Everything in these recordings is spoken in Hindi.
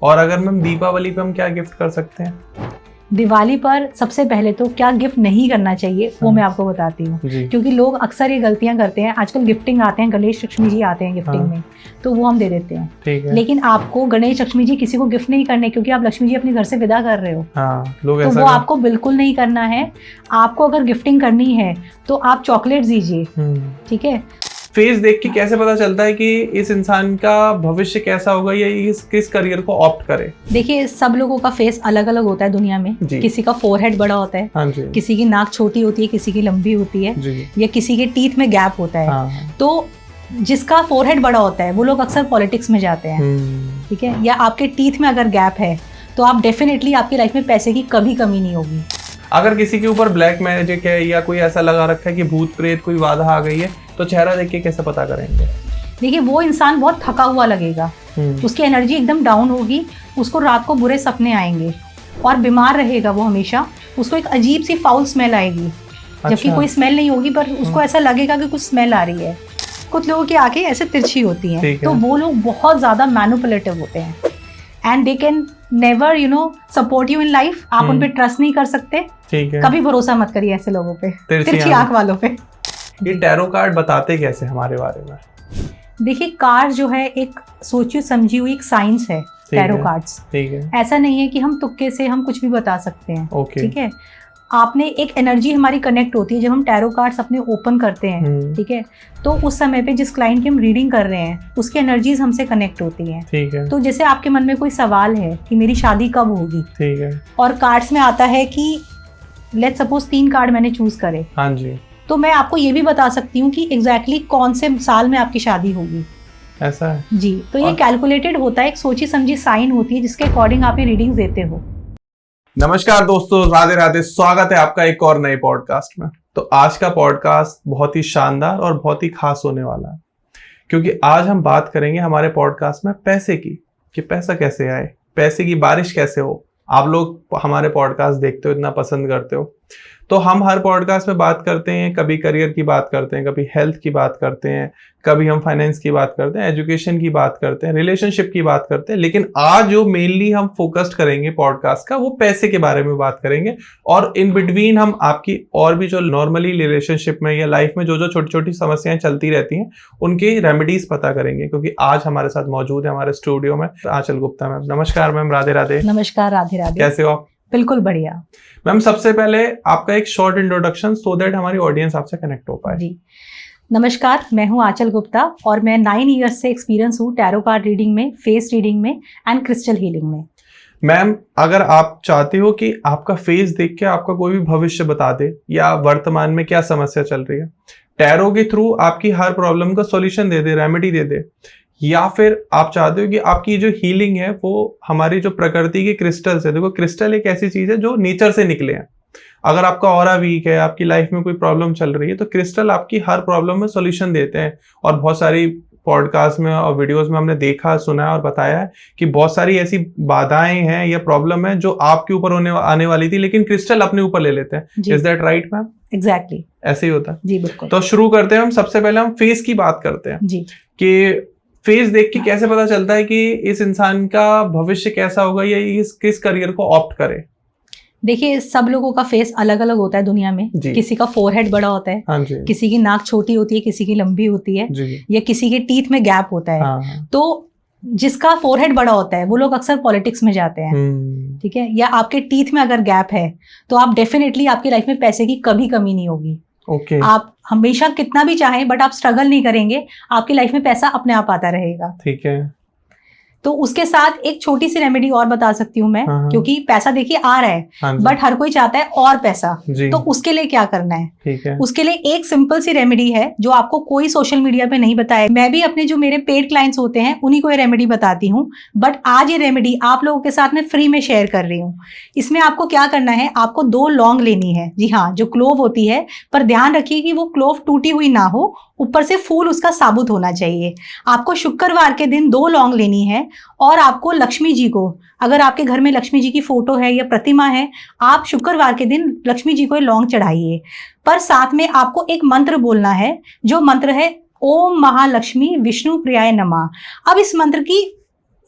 और अगर मैम दीपावली पे हम क्या गिफ्ट कर सकते हैं? दिवाली पर सबसे पहले तो क्या गिफ्ट नहीं करना चाहिए वो मैं आपको बताती हूँ, क्योंकि लोग अक्सर ये गलतियां करते हैं। आजकल गिफ्टिंग आते हैं, गणेश लक्ष्मी जी आते हैं गिफ्टिंग में, तो वो हम दे देते हैं। ठीक है। लेकिन आपको गणेश लक्ष्मी जी किसी को गिफ्ट नहीं करने, क्योंकि आप लक्ष्मी जी अपने घर से विदा कर रहे हो। लोग तो वो आपको बिल्कुल नहीं करना है। आपको अगर गिफ्टिंग करनी है तो आप चॉकलेट दीजिए, ठीक है। फेस देख के कैसे पता चलता है कि इस इंसान का भविष्य कैसा होगा या इस किस करियर को ऑप्ट करे? देखिए, सब लोगों का फेस अलग अलग होता है दुनिया में। किसी का फोरहेड बड़ा होता है, किसी की नाक छोटी होती है, किसी की लंबी होती है, या किसी के टीथ में गैप होता है। तो जिसका फोरहेड बड़ा होता है वो लोग अक्सर पॉलिटिक्स में जाते हैं, ठीक है। या आपके टीथ में अगर गैप है तो आप डेफिनेटली आपकी लाइफ में पैसे की कभी कमी नहीं होगी। अगर किसी के ऊपर ब्लैक मैजिक है या कोई ऐसा लगा रखा है कि भूत प्रेत कोई बाधा आ गई है, तो चेहरा देख के कैसे पता करेंगे? देखिए, वो इंसान बहुत थका हुआ लगेगा, उसकी एनर्जी एकदम डाउन होगी, उसको रात को बुरे सपने आएंगे और बीमार रहेगा वो हमेशा। उसको एक अजीब सी फाउल स्मेल आएगी, जबकि कोई स्मेल नहीं होगी, पर उसको ऐसा लगेगा कि कुछ स्मेल आ रही है। कुछ लोगों की आंखें ऐसे तिरछी होती हैं, तो वो लोग बहुत ज्यादा मैनिपुलेटिव होते हैं and they can never support you in life. आप उन पे ट्रस्ट नहीं कर सकते। कभी भरोसा मत करिए ऐसे लोगों पे, तिरछी आंख वालों पे। ये टैरो कार्ड बताते कैसे हमारे बारे में? देखिए, कार्ड जो है एक सोची समझी हुई एक साइंस है। टैरो कार्ड्स, ठीक है, ऐसा नहीं है कि हम तुक्के से हम कुछ भी बता सकते हैं। ठीक है। आपने एक एनर्जी हमारी कनेक्ट होती है जब हम टैरो कार्ड्स अपने ओपन करते हैं, ठीक है। तो उस समय पे जिस क्लाइंट की हम रीडिंग कर रहे हैं उसकी एनर्जीज हमसे कनेक्ट होती हैं, ठीक है। तो जैसे आपके मन में कोई सवाल है कि मेरी शादी कब होगी, ठीक है, और कार्ड्स में आता है कि लेट्स सपोज 3 कार्ड मैंने चूज करे, हाँ जी, तो मैं आपको ये भी बता सकती हूँ कि एग्जैक्टली कौन से साल में आपकी शादी होगी। ऐसा है जी। तो ये कैलकुलेटेड होता है, एक सोची समझी साइन होती है जिसके अकॉर्डिंग आप ये रीडिंग्स देते हो। नमस्कार दोस्तों, राधे राधे, स्वागत है आपका एक और नए पॉडकास्ट में। तो आज का पॉडकास्ट बहुत ही शानदार और बहुत ही खास होने वाला है, क्योंकि आज हम बात करेंगे हमारे पॉडकास्ट में पैसे की, कि पैसा कैसे आए, पैसे की बारिश कैसे हो। आप लोग हमारे पॉडकास्ट देखते हो, इतना पसंद करते हो, तो हम हर पॉडकास्ट में बात करते हैं। कभी करियर की बात करते हैं, कभी हेल्थ की बात करते हैं, कभी हम फाइनेंस की बात करते हैं, एजुकेशन की बात करते हैं, रिलेशनशिप की बात करते हैं। लेकिन आज जो मेनली हम फोकस्ड करेंगे पॉडकास्ट का, वो पैसे के बारे में बात करेंगे। और इन बिटवीन हम आपकी और भी जो नॉर्मली रिलेशनशिप में या लाइफ में जो जो छोटी छोटी समस्याएं चलती रहती हैं उनकी रेमेडीज पता करेंगे। क्योंकि आज हमारे साथ मौजूद है हमारे स्टूडियो में आंचल गुप्ता मैम। नमस्कार मैम। राधे राधे। नमस्कार, राधे राधे। कैसे हो आप? बिल्कुल बढ़िया मैम। सबसे पहले आपका एक शॉर्ट इंट्रोडक्शन, सो दैट हमारी ऑडियंस आपसे कनेक्ट हो पाए। जी, नमस्कार, मैं हूँ आंचल गुप्ता और मैं 9 इयर्स से एक्सपीरियंस हूँ टैरो कार्ड रीडिंग में, फेस रीडिंग में एंड क्रिस्टल हीलिंग में। मैम, अगर आप चाहते हो कि आपका फेस देख के आपका कोई भी भविष्य बता दे या वर्तमान में क्या समस्या चल रही है, टैरो के थ्रू आपकी हर प्रॉब्लम का सॉल्यूशन दे दे, रेमेडी दे दे, या फिर आप चाहते हो कि आपकी जो हीलिंग है वो हमारी जो प्रकृति के क्रिस्टल से, देखो क्रिस्टल एक ऐसी चीज है जो नेचर से निकले हैं। अगर आपका ऑरा वीक है, आपकी लाइफ में कोई प्रॉब्लम चल रही है, तो क्रिस्टल आपकी हर प्रॉब्लम में सॉल्यूशन देते हैं। और बहुत सारी पॉडकास्ट में और वीडियोस में हमने देखा, सुना और बताया है कि बहुत सारी ऐसी बाधाएं हैं या प्रॉब्लम है जो आपके ऊपर आने वाली थी, लेकिन क्रिस्टल अपने ऊपर ले लेते हैं। Is that right ma'am? Exactly, ऐसे ही होता है जी, बिल्कुल। तो शुरू करते हैं हम। सबसे पहले हम फेस की बात करते हैं जी, कि फेस देख के कैसे पता चलता है कि इस इंसान का भविष्य कैसा होगा या इस किस करियर को ऑप्ट करे। देखिए, सब लोगों का फेस अलग अलग होता है दुनिया में। किसी का फोरहेड बड़ा होता है, किसी की नाक छोटी होती है, किसी की लंबी होती है, या किसी के टीथ में गैप होता है। तो जिसका फोरहेड बड़ा होता है वो लोग अक्सर पॉलिटिक्स में जाते हैं, ठीक है। या आपके टीथ में अगर गैप है तो आप डेफिनेटली आपकी लाइफ में पैसे की कभी कमी नहीं होगी। आप हमेशा कितना भी चाहें बट आप स्ट्रगल नहीं करेंगे, आपकी लाइफ में पैसा अपने आप आता रहेगा, ठीक है। तो उसके साथ एक छोटी सी रेमेडी और बता सकती हूँ मैं, क्योंकि पैसा देखिए आ रहा है बट हर कोई चाहता है और पैसा, तो उसके लिए क्या करना है, ठीक है। उसके लिए एक सिंपल सी रेमेडी है जो आपको कोई सोशल मीडिया पे नहीं बताया। मैं भी अपने जो मेरे पेड क्लाइंट्स होते हैं उन्हीं को ये रेमेडी बताती हूँ, बट आज ये रेमेडी आप लोगों के साथ में फ्री में शेयर कर रही हूँ। इसमें आपको क्या करना है, आपको 2 लौंग लेनी है। जी हाँ, जो क्लोव होती है, पर ध्यान रखिए कि वो क्लोव टूटी हुई ना हो, ऊपर से फूल उसका साबुत होना चाहिए। आपको शुक्रवार के दिन 2 लौंग लेनी है और आपको लक्ष्मी जी को, अगर आपके घर में लक्ष्मी जी की फोटो है या प्रतिमा है, आप शुक्रवार के दिन लक्ष्मी जी को लौंग चढ़ाइए। पर साथ में आपको एक मंत्र बोलना है, जो मंत्र है ओम महालक्ष्मी विष्णु प्रियाय नमः। अब इस मंत्र की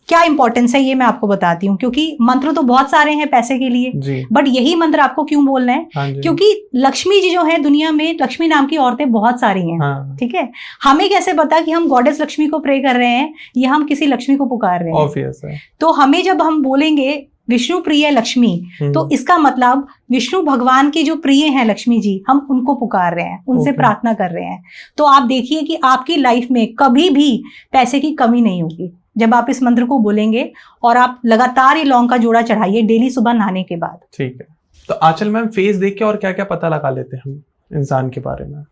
क्या इंपॉर्टेंस है ये मैं आपको बताती हूँ, क्योंकि मंत्र तो बहुत सारे हैं पैसे के लिए, बट यही मंत्र आपको क्यों बोलना है, क्योंकि लक्ष्मी जी जो है दुनिया में, लक्ष्मी नाम की औरतें बहुत सारी हैं, ठीक है। हमें कैसे पता कि हम गॉडेस लक्ष्मी को प्रे कर रहे हैं या हम किसी लक्ष्मी को पुकार रहे हैं? ऑब्वियस है। तो हमें जब हम बोलेंगे विष्णु प्रिय लक्ष्मी, तो इसका मतलब विष्णु भगवान की जो प्रिय हैं लक्ष्मी जी, हम उनको पुकार रहे हैं, उनसे प्रार्थना कर रहे हैं। तो आप देखिए कि आपकी लाइफ में कभी भी पैसे की कमी नहीं होगी जब आप इस मंत्र को बोलेंगे, और आप लगातार ये लौंग का जोड़ा चढ़ाइए डेली सुबह नहाने के बाद। ठीक है। तो आंचल मैम, फेस देख के और क्या क्या पता लगा लेते हैं हम इंसान के बारे में?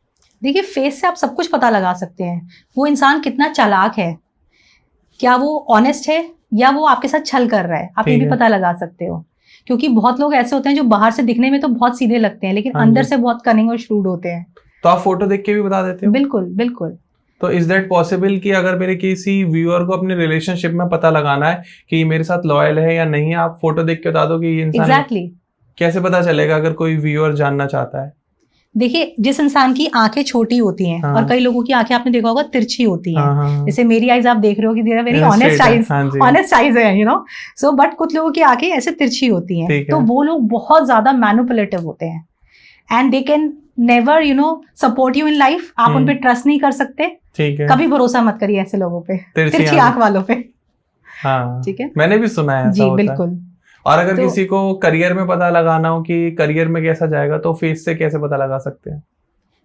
देखिए, फेस से आप सब कुछ पता लगा सकते हैं। वो इंसान कितना चालाक है, क्या वो ऑनेस्ट है या वो आपके साथ छल कर रहा है, आप ये भी पता लगा सकते हो। क्योंकि बहुत लोग ऐसे होते हैं जो बाहर से दिखने में तो बहुत सीधे लगते हैं, लेकिन अंदर से बहुत कनिंग और श्रूड होते हैं। तो आप फोटो देख के भी बता देते हो? बिल्कुल बिल्कुल। तो इज दैट पॉसिबल कि अगर मेरे किसी व्यूअर को अपने रिलेशनशिप में पता लगाना है कि ये मेरे साथ लॉयल है या नहीं है, आप फोटो देख के बता दो कि ये इंसान Exactly. कैसे पता चलेगा अगर कोई व्यूअर जानना चाहता है? देखिए, जिस इंसान की आंखें छोटी होती हैं, और कई लोगों की आंखें आपने देखा होगा तिरछी होती हैं, जैसे मेरी आईज आप देख रहे हो कि there are very honest eyes है, यू नो, सो बट कुछ लोगों की आंखें ऐसे तिरछी होती हैं, तो वो लोग बहुत ज्यादा मैनिपुलेटिव होते हैं, and they can never support you in life. आप उन पे ट्रस्ट नहीं कर सकते, कभी भरोसा मत करिए ऐसे लोगों पे, तिरछी आंख वालों पे। ठीक है, मैंने भी सुना है जी, बिल्कुल। और अगर किसी को करियर में पता लगाना हो कि करियर में कैसा जाएगा, तो फेस से कैसे पता लगा सकते हैं?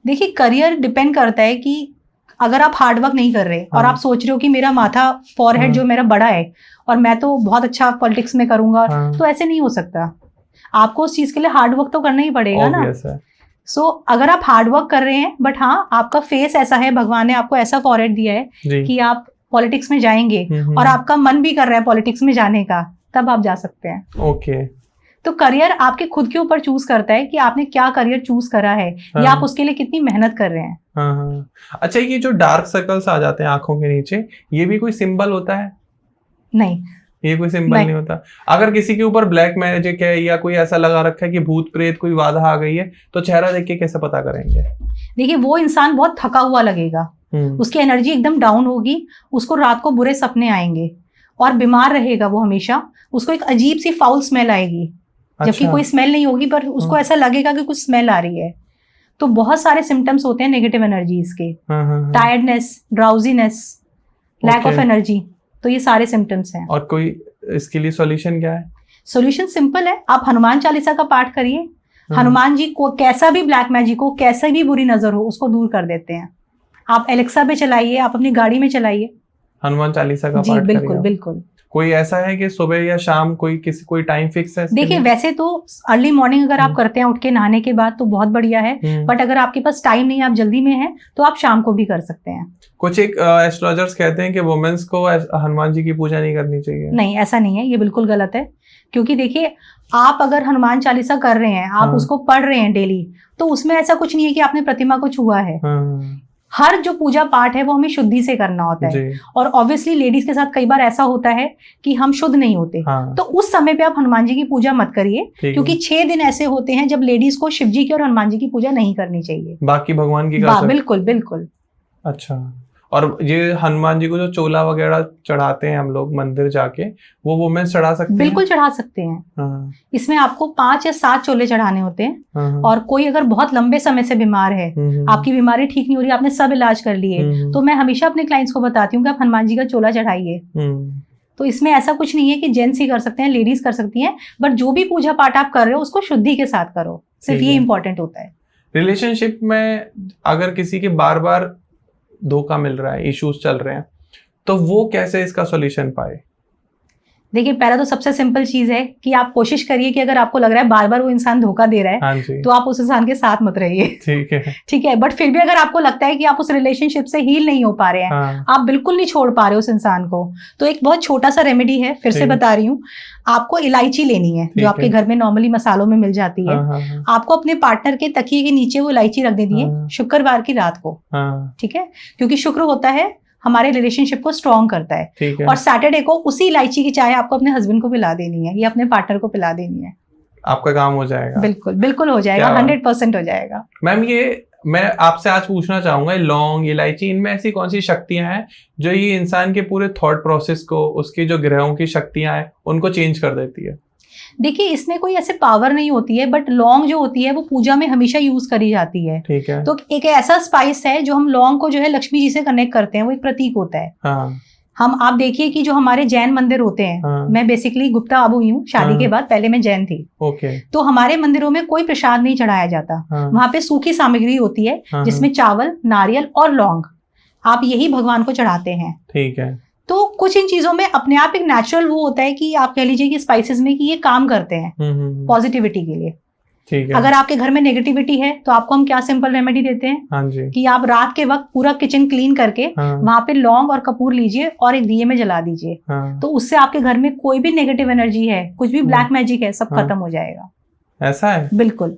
देखिए, करियर डिपेंड करता है कि अगर आप हार्ड वर्क नहीं कर रहे और आप सोच रहे हो कि मेरा माथा फॉरहेड जो मेरा बड़ा है और मैं तो बहुत अच्छा पॉलिटिक्स में करूंगा, तो ऐसे नहीं हो सकता। आपको उस चीज के लिए हार्ड वर्क तो करना ही पड़ेगा ना। सो अगर आप हार्ड वर्क कर रहे हैं, बट हाँ, आपका फेस ऐसा है, भगवान ने आपको ऐसा फॉरहेड दिया है कि आप पॉलिटिक्स में जाएंगे और आपका मन भी कर रहा है पॉलिटिक्स में जाने का, तब आप जा सकते हैं। ओके। तो करियर आपके खुद के ऊपर चूज करता है कि आपने क्या करियर चूज करा है, या आप उसके लिए कितनी मेहनत कर रहे हैं। अच्छा, ये जो डार्क सर्कल्स आ जाते हैं आंखों के नीचे, ये भी कोई सिंबल होता है? नहीं, ये कोई सिंबल नहीं होता। अगर किसी के ऊपर ब्लैक मैजिक है या कोई ऐसा लगा रखा है कि भूत प्रेत कोई बाधा आ गई है, तो चेहरा देख के कैसे पता करेंगे? देखिए, वो इंसान बहुत थका हुआ लगेगा, उसकी एनर्जी एकदम डाउन होगी, उसको रात को बुरे सपने आएंगे और बीमार रहेगा वो हमेशा, उसको एक अजीब सी फाउल स्मेल आएगी। अच्छा। जबकि कोई स्मेल नहीं होगी, पर उसको ऐसा लगेगा कि कुछ स्मेल आ रही है। तो बहुत सारे सिम्टम्स होते हैं नेगेटिव एनर्जीज के, tiredness, drowsiness, lack of energy, तो ये सारे सिम्टम्स हैं। और कोई इसके लिए सॉल्यूशन क्या है? सॉल्यूशन सिंपल है, आप हनुमान चालीसा का पाठ करिए। हनुमान जी को कैसा भी ब्लैक मैजिक हो, कैसा भी बुरी नजर हो, उसको दूर कर देते हैं। आप एलेक्सा पे चलाइए, आप अपनी गाड़ी में चलाइए, हनुमान चालीसा का जी, पाठ बिल्कुल करिए। बिल्कुल। कोई ऐसा है कि सुबह या शाम कोई टाइम फिक्स है? देखिए, वैसे तो अर्ली मॉर्निंग अगर आप करते हैं उठ के नहाने के बाद, तो बहुत बढ़िया है, बट अगर आपके पास टाइम नहीं है, आप जल्दी में हैं, तो आप शाम को भी कर सकते हैं। कुछ एक एस्ट्रोलॉजर्स कहते हैं कि वुमेन्स को हनुमान जी की पूजा नहीं करनी चाहिए। नहीं, ऐसा नहीं है, ये बिल्कुल गलत है। क्योंकि देखिए, आप अगर हनुमान चालीसा कर रहे हैं, आप उसको पढ़ रहे हैं डेली, तो उसमें ऐसा कुछ नहीं है कि आपने प्रतिमा को छुआ है। हर जो पूजा पाठ है वो हमें शुद्धि से करना होता है, और ऑब्वियसली लेडीज के साथ कई बार ऐसा होता है कि हम शुद्ध नहीं होते। तो उस समय पे आप हनुमान जी की पूजा मत करिए, क्योंकि 6 दिन ऐसे होते हैं जब लेडीज को शिव जी की और हनुमान जी की पूजा नहीं करनी चाहिए, बाकी भगवान की बिल्कुल बिल्कुल। अच्छा, और ये हनुमान जी को जो चोला वगैरह चढ़ाते हैं हम लोग मंदिर जाके, वो वुमेन चढ़ा सकते हैं? बिल्कुल चढ़ा सकते हैं। इसमें आपको 5 या 7 चोले चढ़ाने होते हैं, और कोई अगर बहुत लंबे समय से बीमार है, आपकी बीमारी ठीक नहीं हो रही, आपने सब इलाज कर लिए, तो मैं हमेशा अपने क्लाइंट्स को बताती हूँ कि आप हनुमान जी का चोला चढ़ाइए। तो इसमें ऐसा कुछ नहीं है कि जेंट्स ही कर सकते हैं, लेडीज कर सकती हैं, बट जो भी पूजा पाठ आप कर रहे हो उसको शुद्धि के साथ करो, सिर्फ ये इंपॉर्टेंट होता है। रिलेशनशिप में अगर किसी के बार बार धोखा मिल रहा है, इश्यूज चल रहे हैं, तो वो कैसे इसका सॉल्यूशन पाए? देखिए, पहला तो सबसे सिंपल चीज है कि आप कोशिश करिए कि अगर आपको लग रहा है बार बार वो इंसान धोखा दे रहा है, तो आप उस इंसान के साथ मत रहिए। ठीक है, बट फिर भी अगर आपको लगता है कि आप उस रिलेशनशिप से हील नहीं हो पा रहे हैं, आप बिल्कुल नहीं छोड़ पा रहे उस इंसान को, तो एक बहुत छोटा सा रेमेडी है, फिर से बता रही हूँ, आपको इलायची लेनी है, जो आपके घर में नॉर्मली मसालों में मिल जाती है। आपको अपने पार्टनर के तकिए के नीचे वो इलायची रख देनी है शुक्रवार की रात को। ठीक है, क्योंकि शुक्र होता है हमारे रिलेशनशिप को स्ट्रॉन्ग करता है। और सैटरडे को उसी इलायची की चाय आपको अपने हस्बैंड को पिला देनी है या अपने पार्टनर को पिला देनी है। आपका काम हो जाएगा। बिल्कुल बिल्कुल हो जाएगा, 100% हो जाएगा। मैम, ये मैं आपसे आज पूछना चाहूंगा, लौंग, इलायची, इनमें ऐसी कौन सी शक्तियां हैं जो ये इंसान के पूरे थॉट प्रोसेस को, उसकी जो ग्रहों की शक्तियां हैं उनको चेंज कर देती है? देखिए, इसमें कोई ऐसे पावर नहीं होती है, बट लौंग जो होती है वो पूजा में हमेशा यूज करी जाती है। ठीक है। तो एक ऐसा स्पाइस है जो हम लौंग को जो है लक्ष्मी जी से कनेक्ट करते हैं, वो एक प्रतीक होता है। हाँ। आप देखिए कि जो हमारे जैन मंदिर होते हैं, हाँ। मैं बेसिकली गुप्ता आबू ही हूँ, शादी के बाद, पहले मैं जैन थी। ओके। तो हमारे मंदिरों में कोई प्रसाद नहीं चढ़ाया जाता। वहां पे सूखी सामग्री होती है जिसमें चावल, नारियल और लौंग, आप यही भगवान को चढ़ाते हैं। ठीक है। तो कुछ इन चीजों में अपने आप एक नेचुरल वो होता है कि आप कह लीजिए कि स्पाइसेस में कि ये काम करते हैं पॉजिटिविटी के लिए। ठीक है। अगर आपके घर में नेगेटिविटी है तो आपको हम क्या सिंपल रेमेडी देते हैं? हाँ जी। कि आप रात के वक्त पूरा किचन क्लीन करके वहां पे लौंग और कपूर लीजिए और एक दिए में जला दीजिए। तो उससे आपके घर में कोई भी नेगेटिव एनर्जी है, कुछ भी ब्लैक मैजिक है, सब खत्म हो जाएगा। ऐसा है? बिल्कुल।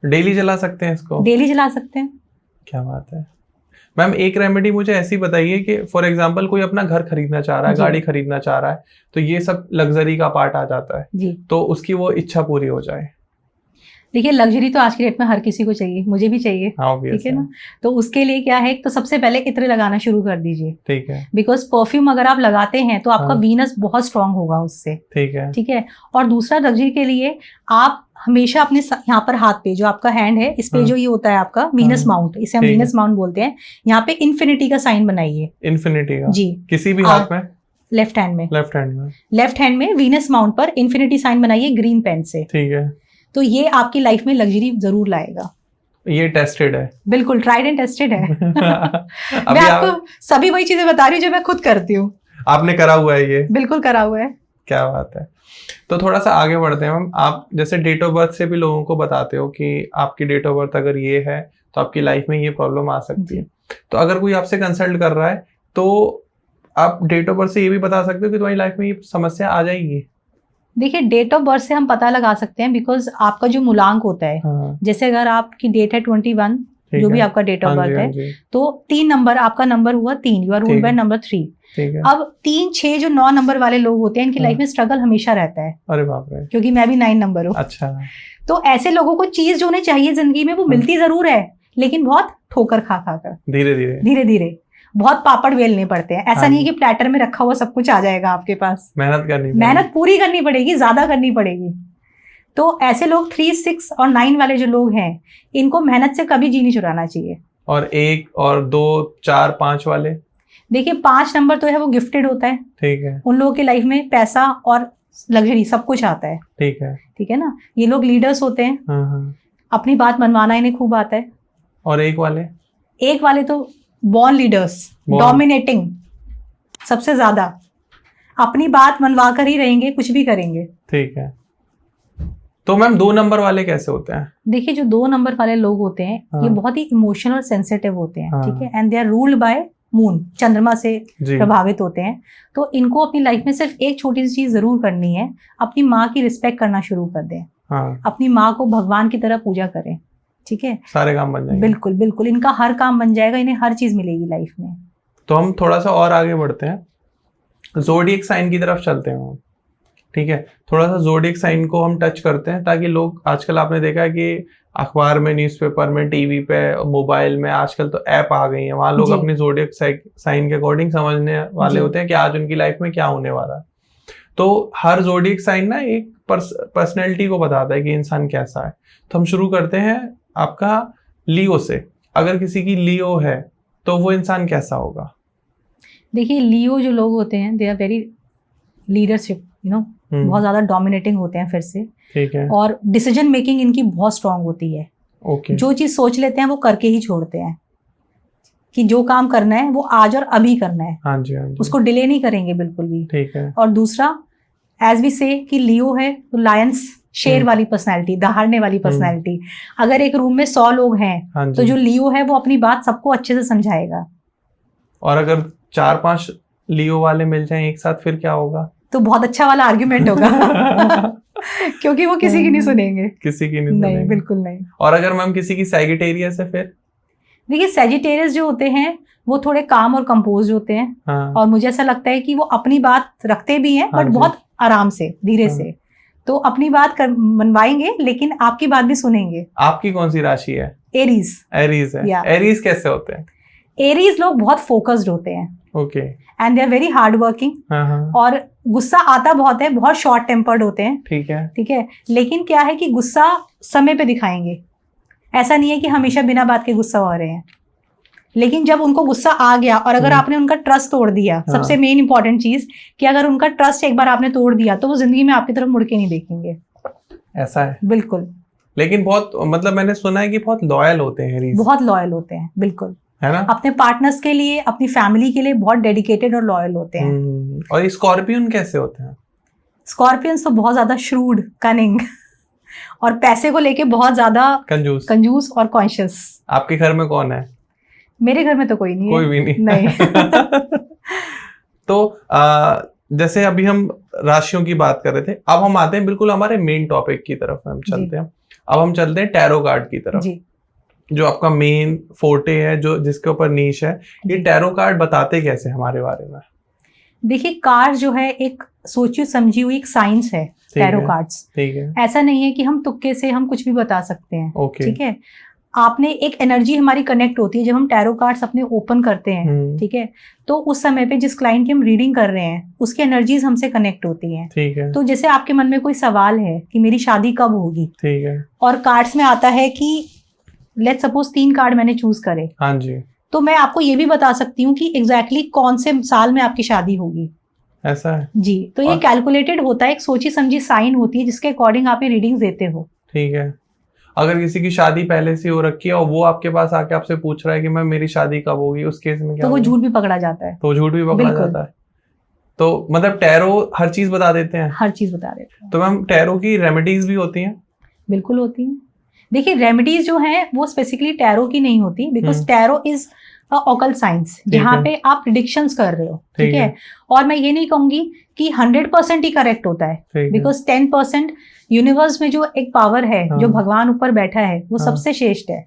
डेली जला सकते हैं इसको? डेली जला सकते हैं। क्या बात है मैम। एक रेमेडी मुझे ऐसी बताइए कि फॉर एग्जांपल कोई अपना घर खरीदना चाह रहा है, गाड़ी खरीदना चाह रहा है, तो ये सब लग्जरी का पार्ट आ जाता है जी, तो उसकी वो इच्छा पूरी हो जाए। देखिए, लग्जरी तो आज की डेट में हर किसी को चाहिए, मुझे भी चाहिए, ठीक है ना। तो उसके लिए क्या है, तो सबसे पहले इत्र लगाना शुरू कर दीजिए। ठीक है। बिकॉज परफ्यूम अगर आप लगाते हैं तो आपका वीनस बहुत स्ट्रांग होगा उससे। ठीक है। ठीक है। और दूसरा, लग्जरी के लिए आप हमेशा अपने यहाँ पर हाथ पे, जो आपका हैंड है, इस पे जो ये होता है आपका वीनस माउंट, इसे हम वीनस माउंट बोलते हैं, यहाँ पे इन्फिनिटी का साइन बनाइए। इन्फिनिटी का? जी। किसी भी हाथ में? लेफ्ट हैंड में। लेफ्ट हैंड में वीनस माउंट पर इन्फिनिटी साइन बनाइए ग्रीन पेन से। ठीक है। तो ये आपकी लाइफ में लग्जरी जरूर लाएगा। ये टेस्टेड है? बिल्कुल, ट्राइड एंड टेस्टेड है। मैं आपको सभी वही चीजें बता रही हूँ जो मैं खुद करती हूँ। आपने करा हुआ है ये? बिल्कुल करा हुआ है। क्या बात है। तो थोड़ा सा आगे बढ़ते हैं मैम। आप जैसे डेट ऑफ बर्थ से भी लोगों को बताते हो कि आपकी डेट ऑफ बर्थ अगर ये है तो आपकी लाइफ में ये प्रॉब्लम आ सकती है। तो अगर कोई आपसे कंसल्ट कर रहा है तो आप डेट ऑफ बर्थ से ये भी बता सकते हो कि तुम्हारी लाइफ में ये समस्या आ जाएगी? देखिए, डेट ऑफ बर्थ से हम पता लगा सकते हैं, बिकॉज आपका जो मूलांक होता है, जैसे अगर आपकी डेट है 21, जो भी आपका डेट ऑफ बर्थ है, तो 3 नंबर आपका नंबर हुआ 3, you are ruled by number 3। अब 3, 6 जो 9 नंबर वाले लोग होते हैं, इनकी लाइफ में स्ट्रगल हमेशा रहता है। अरे बाप रे। क्योंकि मैं भी 9 नंबर हूँ। अच्छा। तो ऐसे लोगों को चीज जो उन्हें चाहिए जिंदगी में वो मिलती जरूर है, लेकिन बहुत ठोकर खा कर, धीरे धीरे बहुत पापड़ बेलने पड़ते हैं। ऐसा नहीं है कि प्लेटर में रखा हुआ सब कुछ आ जाएगा आपके पास। मेहनत पूरी करनी पड़ेगी, ज्यादा करनी पड़ेगी। तो ऐसे लोग 3, 6 और 9 वाले जो लोग हैं, इनको मेहनत से कभी जी नहीं चुराना चाहिए। और 1 और 2, 4, 5 वाले? देखिए, 5 नंबर तो है वो गिफ्टेड होता है। ठीक है। उन लोगों की लाइफ में पैसा और लग्जरी सब कुछ आता है। ठीक है ना। ये लोग लीडर्स होते हैं। अपनी बात मनवाना इन्हें खूब आता है। और 1 वाले तो बॉर्न लीडर्स, डोमिनेटिंग, सबसे ज्यादा अपनी बात मनवा कर ही रहेंगे, कुछ भी करेंगे। ठीक है। तो मैम 2 नंबर वाले कैसे होते हैं? देखिए, जो 2 नंबर वाले लोग होते हैं, ये बहुत ही इमोशनल और सेंसिटिव होते हैं। ठीक है। And they are ruled by moon, चंद्रमा से प्रभावित होते हैं। तो इनको अपनी लाइफ में सिर्फ एक छोटी सी चीज जरूर करनी है, अपनी माँ की रिस्पेक्ट करना शुरू कर दें। अपनी माँ को भगवान की तरह पूजा करें। ठीक है। सारे काम बन जाएंगे। बिल्कुल बिल्कुल, इनका हर काम बन जाएगा, इन्हें हर चीज मिलेगी लाइफ में। तो हम थोड़ा सा और आगे बढ़ते हैं, ज़ोडिएक साइन की तरफ चलते हैं। ठीक है। थोड़ा सा ज़ोडिएक साइन को हम टच करते हैं, ताकि लोग, आजकल आपने देखा है कि अखबार में, न्यूज़पेपर में, टीवी पे, मोबाइल में आजकल तो ऐप आ गई है, वहां लोग अपनी ज़ोडिएक साइन के अकॉर्डिंग समझने वाले होते हैं कि आज उनकी लाइफ में क्या होने वाला है। तो हर ज़ोडिएक साइन ना एक पर्सनैलिटी को बताता है कि इंसान कैसा है। तो हम शुरू करते हैं आपका लियो से। अगर किसी की लियो है तो वो इंसान कैसा होगा? देखिए, लियो जो लोग होते हैं, दे आर वेरी लीडरशिप, बहुत ज्यादा डोमिनेटिंग होते हैं फिर से। ठीक है। और डिसीजन मेकिंग इनकी बहुत स्ट्रांग होती है। ओके। जो चीज सोच लेते हैं वो करके ही छोड़ते हैं, कि जो काम करना है वो आज और अभी करना है। हाँ जी, हाँ जी। उसको डिले नहीं करेंगे बिल्कुल भी। ठीक है। और दूसरा, एज वी से कि लियो है तो लायंस, शेर वाली पर्सनालिटी, दहाड़ने वाली पर्सनालिटी। अगर एक रूम में 100 लोग हैं, तो जो लियो है वो अपनी बात सबको अच्छे से समझाएगा। और अगर 4-5 लियो वाले मिल जाएं एक साथ, फिर क्या होगा? तो बहुत अच्छा वाला आर्ग्यूमेंट होगा। क्योंकि वो किसी की नहीं सुनेंगे। किसी की नहीं सुनेंगे। बिल्कुल नहीं। और अगर मैम किसी की सैजिटेरियस है फिर? देखिए, सैजिटेरियस जो होते हैं वो थोड़े काम और कंपोज होते हैं। और मुझे ऐसा लगता है कि वो अपनी बात रखते भी हैं, बट बहुत आराम से, धीरे से। तो अपनी बात मनवाएंगे, लेकिन आपकी बात भी सुनेंगे। आपकी कौन सी राशि है? एरीज। एरीज है। एरीज कैसे होते हैं? एरीज लोग बहुत फोकस्ड होते हैं। Okay. And they are very hard working और गुस्सा आता बहुत है, बहुत शॉर्ट टेम्पर्ड होते हैं। ठीक है। ठीक है, लेकिन क्या है कि गुस्सा समय पे दिखाएंगे, ऐसा नहीं है कि हमेशा बिना बात के गुस्सा हो रहे हैं। लेकिन जब उनको गुस्सा आ गया और अगर आपने उनका ट्रस्ट तोड़ दिया, सबसे मेन इंपॉर्टेंट चीज कि अगर उनका ट्रस्ट एक बार आपने तोड़ दिया तो वो जिंदगी में आपकी तरफ मुड़ के नहीं देखेंगे। ऐसा है? बिल्कुल। लेकिन बहुत, मतलब मैंने सुना है कि बहुत लॉयल होते हैं। बहुत लॉयल होते हैं, बिल्कुल, है ना? अपने पार्टनर्स के लिए, अपनी फैमिली के लिए बहुत डेडिकेटेड और लॉयल होते हैं। और स्कॉर्पियन कैसे होते हैं? स्कॉर्पियंस तो बहुत ज्यादा श्रूड, कनिंग और पैसे को लेके बहुत ज्यादा कंजूस और कॉन्शियस। आपके घर में कौन है? मेरे घर में तो कोई नहीं कोई है। भी नहीं। तो जैसे अभी हम राशियों की बात कर रहे थे, अब हम आते हैं बिल्कुल हमारे मेन टॉपिक की तरफ हम चलते हैं। अब हम चलते हैं टैरो कार्ड की तरफ जी। जो आपका मेन फोर्टे है, जो जिसके ऊपर नीश है। ये टैरो कार्ड बताते कैसे हमारे बारे में? देखिए, कार्ड जो है एक सोची समझी हुई एक साइंस है टैरो कार्ड्स। ठीक है। ऐसा नहीं है कि हम तुक्के से हम कुछ भी बता सकते हैं। ओके। ठीक है, आपने एक एनर्जी हमारी कनेक्ट होती है जब हम टैरो कार्ड्स अपने ओपन करते हैं। ठीक है, तो उस समय पे जिस क्लाइंट की हम रीडिंग कर रहे हैं उसकी एनर्जीज हमसे कनेक्ट होती हैं। ठीक है। तो जैसे आपके मन में कोई सवाल है कि मेरी शादी कब होगी, ठीक है, और कार्ड्स में आता है कि लेट्स सपोज 3 कार्ड मैंने चूज करे। हाँ जी। तो मैं आपको ये भी बता सकती हूँ कि एग्जैक्टली कौन से साल में आपकी शादी होगी। ऐसा है जी। तो ये कैलकुलेटेड होता है, एक सोची समझी साइन होती है जिसके अकॉर्डिंग आप ये रीडिंग्स देते हो। ठीक है। अगर किसी की शादी पहले से हो रखी है और वो आपके पास आके आपसे पूछ रहा है कि मैं मेरी शादी कब होगी, उस केस में क्या? तो वो झूठ भी पकड़ा जाता है। तो झूठ भी पकड़ा जाता है। तो मतलब टैरो हर चीज बता देते हैं? हर चीज बता देते हैं। तो मैम टैरो की रेमेडीज भी होती हैं? बिल्कुल होती हैं। देखिए, रेमेडीज जो है वो स्पेसिफिकली टैरो की नहीं होती, because tarot is occult science जहाँ पे आप प्रिडिक्शंस कर रहे हो। ठीक है, और मैं ये नहीं कहूंगी कि 100% ही करेक्ट होता है, बिकॉज 10% यूनिवर्स में जो एक पावर है, जो भगवान ऊपर बैठा है, वो सबसे श्रेष्ठ है।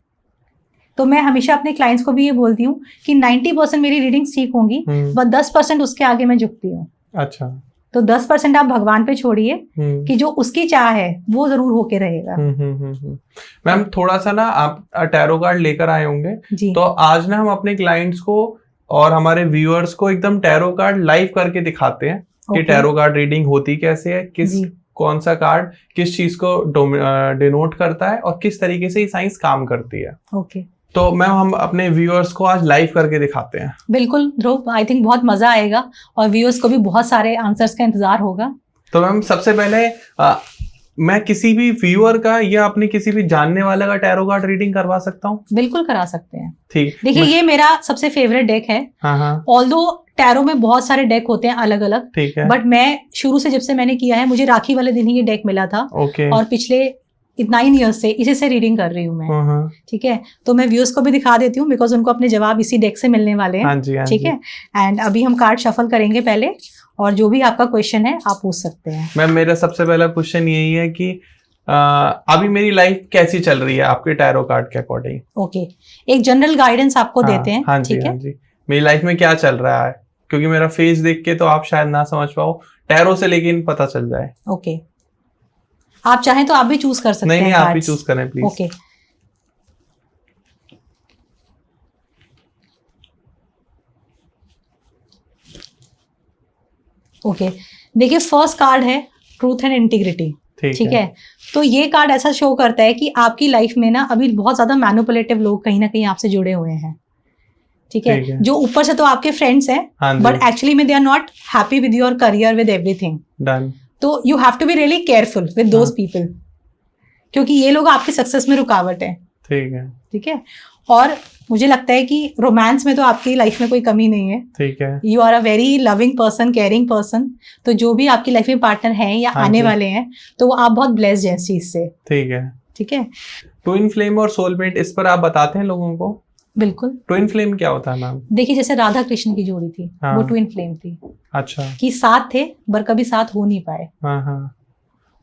तो मैं हमेशा अपने क्लाइंट्स को भी ये बोलती हूँ कि 90% मेरी रीडिंग्स ठीक होंगी, बट 10% उसके आगे मैं झुकती हूँ। अच्छा। तो 10% आप भगवान पे छोड़िए कि जो उसकी चाह है वो जरूर होके रहेगा। मैम थोड़ा सा ना, आप टैरो कार्ड लेकर आए होंगे, तो आज ना हम अपने क्लाइंट्स को और हमारे व्यूअर्स को एकदम टैरो कार्ड लाइव करके दिखाते हैं कि टैरो कार्ड रीडिंग होती कैसे है, कौन सा कार्ड किस चीज को डिनोट करता है और किस तरीके से ये साइंस काम करती है। ओके। तो मैम हम अपने व्यूअर्स को आज लाइव करके दिखाते हैं। बिल्कुल ध्रुव, आई थिंक बहुत मजा आएगा और व्यूअर्स को भी बहुत सारे आंसर्स का इंतजार होगा। तो मैम सबसे पहले मैं किसी भी व्यूअर का या अपने किसी भी जानने वाले का टैरो कार्ड रीडिंग करवा सकता हूँ? बिल्कुल करा सकते हैं। ठीक। देखिए, ये मेरा सबसे फेवरेट डेक है। ऑल्दो टैरो में बहुत सारे डेक होते हैं अलग अलग, ठीक है, बट मैं शुरू से जब से मैंने किया है, मुझे राखी वाले दिन ही ये डेक मिला था। और पिछले 9 ईयर्स से इसी से रीडिंग कर रही हूँ मैं। ठीक है, तो मैं व्यूअर्स को भी दिखा देती हूँ बिकॉज उनको अपने जवाब इसी डेक से मिलने वाले हैं। ठीक है, एंड अभी हम कार्ड शफल करेंगे पहले, और जो भी आपका क्वेश्चन है आप पूछ सकते हैं। मैम मेरा सबसे पहला क्वेश्चन यही है कि अभी मेरी लाइफ कैसी चल रही है आपके टैरो कार्ड के अकॉर्डिंग? ओके, एक जनरल गाइडेंस आपको देते हैं। हाँ जी, हाँ जी। मेरी लाइफ में क्या चल रहा है, क्योंकि मेरा फेस देख के तो आप शायद ना समझ पाओ, टैरो से लेकिन पता चल जाए। ओके, आप चाहें तो आप भी चूज कर सकते हैं। नहीं, आप भी चूज करें प्लीज। ओके। ओके, देखिए फर्स्ट कार्ड है ट्रूथ एंड इंटीग्रिटी। ठीक है, तो ये कार्ड ऐसा शो करता है कि आपकी लाइफ में ना अभी बहुत ज्यादा मैनिपुलेटिव लोग कहीं ना कहीं आपसे जुड़े हुए हैं। ठीक है, जो ऊपर से तो आपके फ्रेंड्स हैं, बट एक्चुअली में they are not happy with your career, with everything. तो you have to be really careful with those people, क्योंकि ये लोग आपकी सक्सेस में रुकावट है। ठीक है, ठीक है, और मुझे लगता है कि रोमांस में तो आपकी लाइफ में कोई कमी नहीं है। ठीक है, you are a very loving person, caring person. तो जो भी आपकी लाइफ में पार्टनर हैं या आने वाले हैं, तो वो आप बहुत ब्लेस्ड हैं इस चीज से। ठीक है, ठीक है। ट्विन फ्लेम और सोलमेट, इस पर आप बताते हैं लोगों को? बिल्कुल। ट्विन फ्लेम क्या होता है मैम? देखिए, जैसे राधा कृष्ण की जोड़ी थी, वो ट्विन फ्लेम थी। अच्छा। कि साथ थे पर कभी साथ हो नहीं पाए।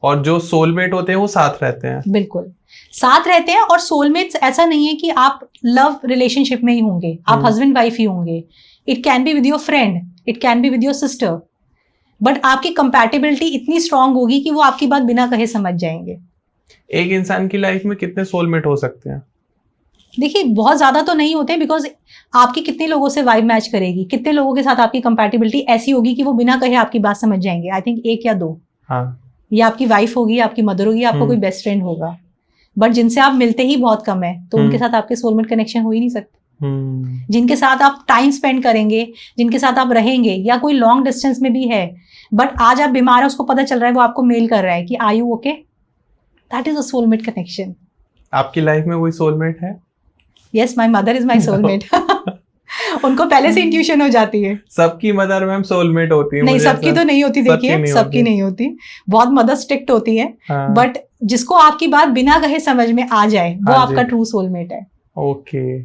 और जो सोलमेट होते हैं वो साथ रहते हैं? बिल्कुल साथ रहते हैं। और सोलमेट्स ऐसा नहीं है कि आप लव रिलेशनशिप में ही होंगे, आप हस्बैंड वाइफ ही होंगे। It can be with your friend, it can be with your sister, but आपकी कंपैटिबिलिटी इतनी स्ट्रांग होगी कि वो आपकी बात बिना कहे समझ जाएंगे। एक इंसान की लाइफ में कितने सोलमेट हो सकते हैं? देखिए बहुत ज्यादा तो नहीं होते, बिकॉज आपकी कितने लोगों से वाइब मैच करेगी, कितने लोगों के साथ आपकी कंपैटिबिलिटी ऐसी होगी कि वो बिना कहे आपकी बात समझ जाएंगे। आई थिंक 1 या 2। हाँ। या आपकी वाइफ होगी, आपकी मदर होगी, आपका कोई बेस्ट फ्रेंड होगा, बट जिनसे आप मिलते ही बहुत कम है, तो उनके साथ आपके सोलमेट कनेक्शन हो ही नहीं सकते। जिनके साथ आप टाइम स्पेंड करेंगे, जिनके साथ आप रहेंगे, या कोई लॉन्ग डिस्टेंस में भी है, बट आज आप बीमार है, उसको पता चल रहा है, वो आपको मेल कर रहा है कि are you okay, that is a soulmate connection. आपकी लाइफ में कोई सोलमेट है? Yes, my mother is my soulmate. उनको पहले से इंट्यूशन हो जाती है। सबकी मदर मैम सोलमेट होती है? नहीं, सबकी तो नहीं होती, देखिए सबकी नहीं होती, बहुत मदर स्ट्रिक्ट होती है, बट जिसको आपकी बात बिना कहे समझ में आ जाए वो आपका ट्रू सोलमेट है। ओके,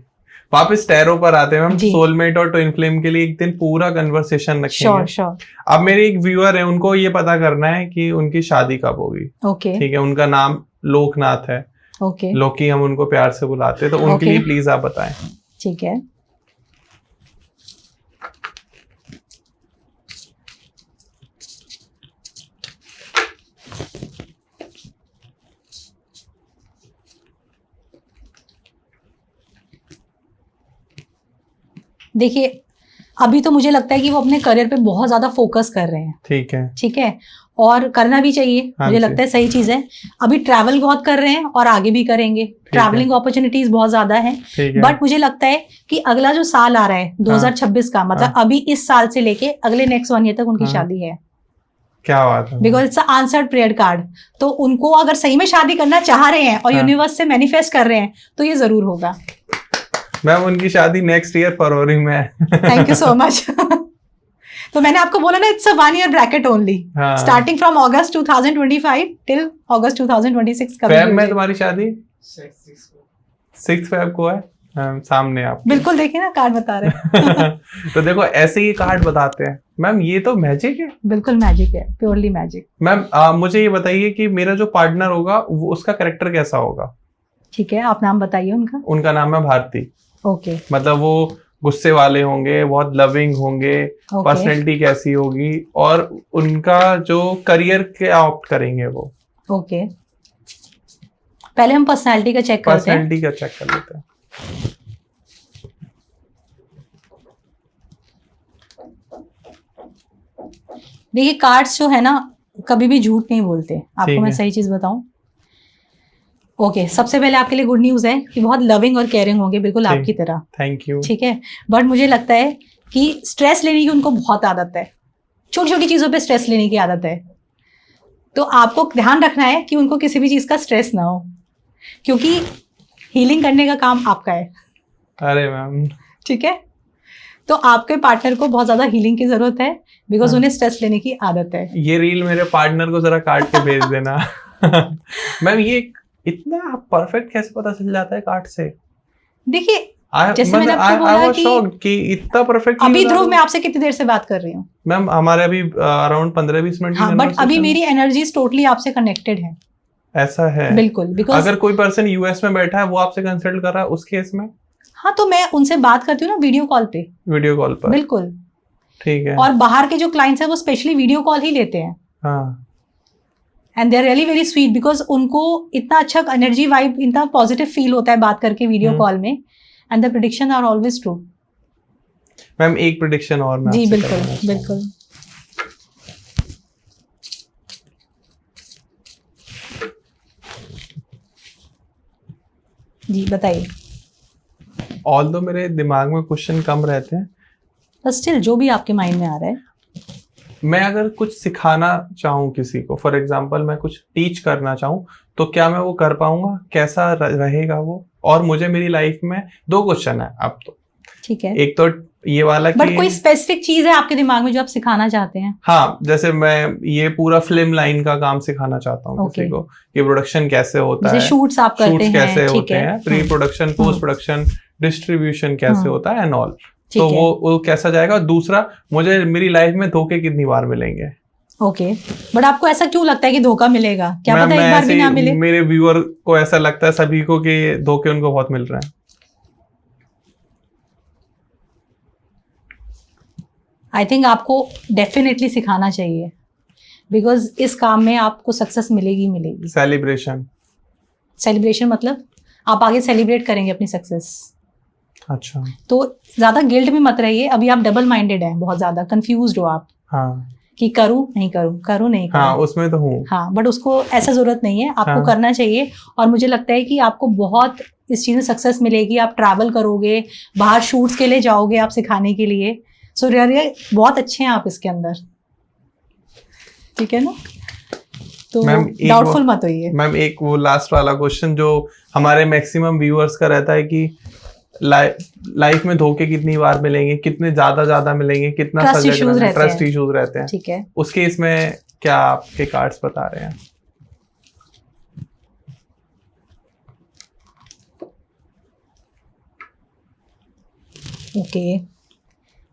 वापस टैरो पर आते हैं मैम। सोलमेट और ट्विन फ्लेम के लिए एक दिन पूरा कन्वर्सेशन रखेंगे। श्योर। अब मेरे एक व्यूअर है, उनको ये पता करना है कि उनकी शादी कब होगी। ओके, ठीक है, उनका नाम लोकनाथ है। ओके, लोकी हम उनको प्यार से बुलाते हैं, तो उनके लिए प्लीज आप बताएं। ठीक है। देखिए अभी तो मुझे लगता है कि वो अपने करियर पे बहुत ज्यादा फोकस कर रहे हैं। ठीक है, ठीक है, और करना भी चाहिए। मुझे लगता है सही चीज है। अभी ट्रैवल बहुत कर रहे हैं और आगे भी करेंगे, ट्रैवलिंग अपॉर्चुनिटीज बहुत ज्यादा है। बट मुझे लगता है कि अगला जो साल आ रहा है 2026 का, मतलब अभी इस साल से लेके अगले नेक्स्ट 1 ईयर तक उनकी शादी है। क्या बात है, because it's answered prayer card. तो उनको अगर सही में शादी करना चाह रहे हैं और यूनिवर्स से मैनिफेस्ट कर रहे हैं तो ये जरूर होगा। मैम उनकी शादी नेक्स्ट ईयर फरवरी में है। Thank you so much. तो मैंने आपको बोला ना, it's a 1 year bracket only, starting from August 2025 till August 2026। Feb में तुम्हारी शादी 6 फेब को है। सामने आप बिल्कुल देखिए ना, कार्ड बता रहे। तो देखो ऐसे ही कार्ड बताते हैं मैम, ये तो मैजिक है। बिल्कुल मैजिक है, प्योरली मैजिक। मैम मुझे ये बताइए कि मेरा जो पार्टनर होगा वो उसका कैरेक्टर कैसा होगा? ठीक है, आप नाम बताइए उनका। उनका नाम है भारती। ओके। मतलब वो गुस्से वाले होंगे, बहुत लविंग होंगे, पर्सनैलिटी कैसी होगी, और उनका जो करियर क्या ऑप्ट करेंगे वो। ओके, पहले हम पर्सनैलिटी का चेक करते हैं। पर्सनैलिटी का चेक कर लेते हैं। देखिए कार्ड्स जो है ना कभी भी झूठ नहीं बोलते, आपको मैं सही चीज बताऊं। ओके, सबसे पहले आपके लिए गुड न्यूज है कि बहुत लविंग और केयरिंग होंगे, बिल्कुल आपकी तरह। Thank you. ठीक है, बट मुझे लगता है कि स्ट्रेस लेने की उनको बहुत आदत है, छोटी छोटी चीजों पे स्ट्रेस लेने की आदत है। तो आपको ध्यान रखना है कि उनको किसी भी चीज का स्ट्रेस ना हो, क्योंकि हीलिंग करने का काम आपका है। अरे मैम, ठीक है, तो आपके पार्टनर को बहुत ज्यादा हीलिंग की जरूरत है, बिकॉज उन्हें स्ट्रेस लेने की आदत है। ये रील मेरे पार्टनर को जरा काट के भेज देना। मैम ये इतना परफेक्ट कैसे पता चल जाता है कार्ड से? देखिए जैसे मैंने आपको बोला कि इतना परफेक्ट। अभी ध्रुव मैं आपसे कितनी देर से बात कर रही हूँ? मैम हमारे अभी अराउंड 15-20 मिनट। हाँ, बट अभी मेरी एनर्जीज टोटली आपसे कनेक्टेड है। ऐसा है? बिल्कुल, बिकॉज अगर कोई पर्सन यूएस में बैठा है वो आपसे कंसल्ट कर रहा है उस केस में? हाँ, तो मैं उनसे बात करती हूँ ना वीडियो कॉल पे। वीडियो कॉल पर? बिल्कुल। ठीक है। और बाहर के जो क्लाइंट्स हैं वो स्पेशली वीडियो कॉल ही लेते हैं। हाँ। And they are really very sweet, because उनको इतना अच्छा एनर्जी वाइब, इतना पॉजिटिव फील होता है बात करके वीडियो कॉल में, and the prediction are always true. Ma'am एक प्रेडिक्शन और मैं जी बिल्कुल बिल्कुल। जी बताइए। ऑल्दो मेरे दिमाग में क्वेश्चन कम रहते हैं, पर स्टिल जो भी आपके माइंड में आ रहा है। मैं अगर कुछ सिखाना चाहूँ किसी को, फॉर एग्जांपल मैं कुछ टीच करना चाहूँ, तो क्या मैं वो कर पाऊंगा? कैसा रहेगा वो? और मुझे मेरी लाइफ में 2 क्वेश्चन है अब तो। ठीक है, एक तो ये वाला कि बट कोई स्पेसिफिक चीज है आपके दिमाग में जो आप सिखाना चाहते हैं? हाँ, जैसे मैं ये पूरा फिल्म लाइन का काम सिखाना चाहता हूँ किसी को, कि प्रोडक्शन कैसे होता है, शूट्स आप करते हैं, कैसे होते हैं, pre production, post production, distribution कैसे होता है एंड ऑल। तो वो कैसा जाएगा। दूसरा, मुझे मेरी लाइफ में धोखे कितनी बार मिलेंगे? ओके, बट आपको ऐसा क्यों लगता है कि धोखा मिलेगा? क्या पता एक बार भी ना मिले। मेरे व्यूअर को ऐसा लगता है सभी को कि धोखे उनको बहुत मिल रहे हैं। आई थिंक आपको डेफिनेटली सिखाना चाहिए, बिकॉज इस काम में आपको सक्सेस मिलेगी मिलेगी। सेलिब्रेशन मतलब आप आगे सेलिब्रेट करेंगे अपनी सक्सेस। अच्छा, तो ज्यादा गिल्ट में मत रहिए। अभी आप डबल माइंडेड हैं, बहुत ज्यादा कंफ्यूज्ड हो आप। हाँ, कि करूं नहीं करूं, करूं नहीं करूं। हाँ, उसमें तो हूँ। हाँ, बट उसको ऐसा जरूरत नहीं है, आपको हाँ, करना चाहिए। और मुझे लगता है कि आपको बहुत इस चीज में सक्सेस मिलेगी। आप ट्रैवल करोगे, बाहर शूट्स के लिए जाओगे आप सिखाने के लिए। सो रियली बहुत अच्छे हैं आप इसके अंदर, ठीक है ना? तो डाउटफुल मत होइए। मैम एक वो लास्ट वाला क्वेश्चन जो हमारे मैक्सिमम व्यूअर्स का रहता है कि लाइफ में धोखे कितनी बार मिलेंगे, कितने ज्यादा मिलेंगे, कितना ट्रस्ट इश्यूज रहते हैं, ठीक है? उसके इसमें क्या आपके कार्ड्स बता रहे हैं? ओके,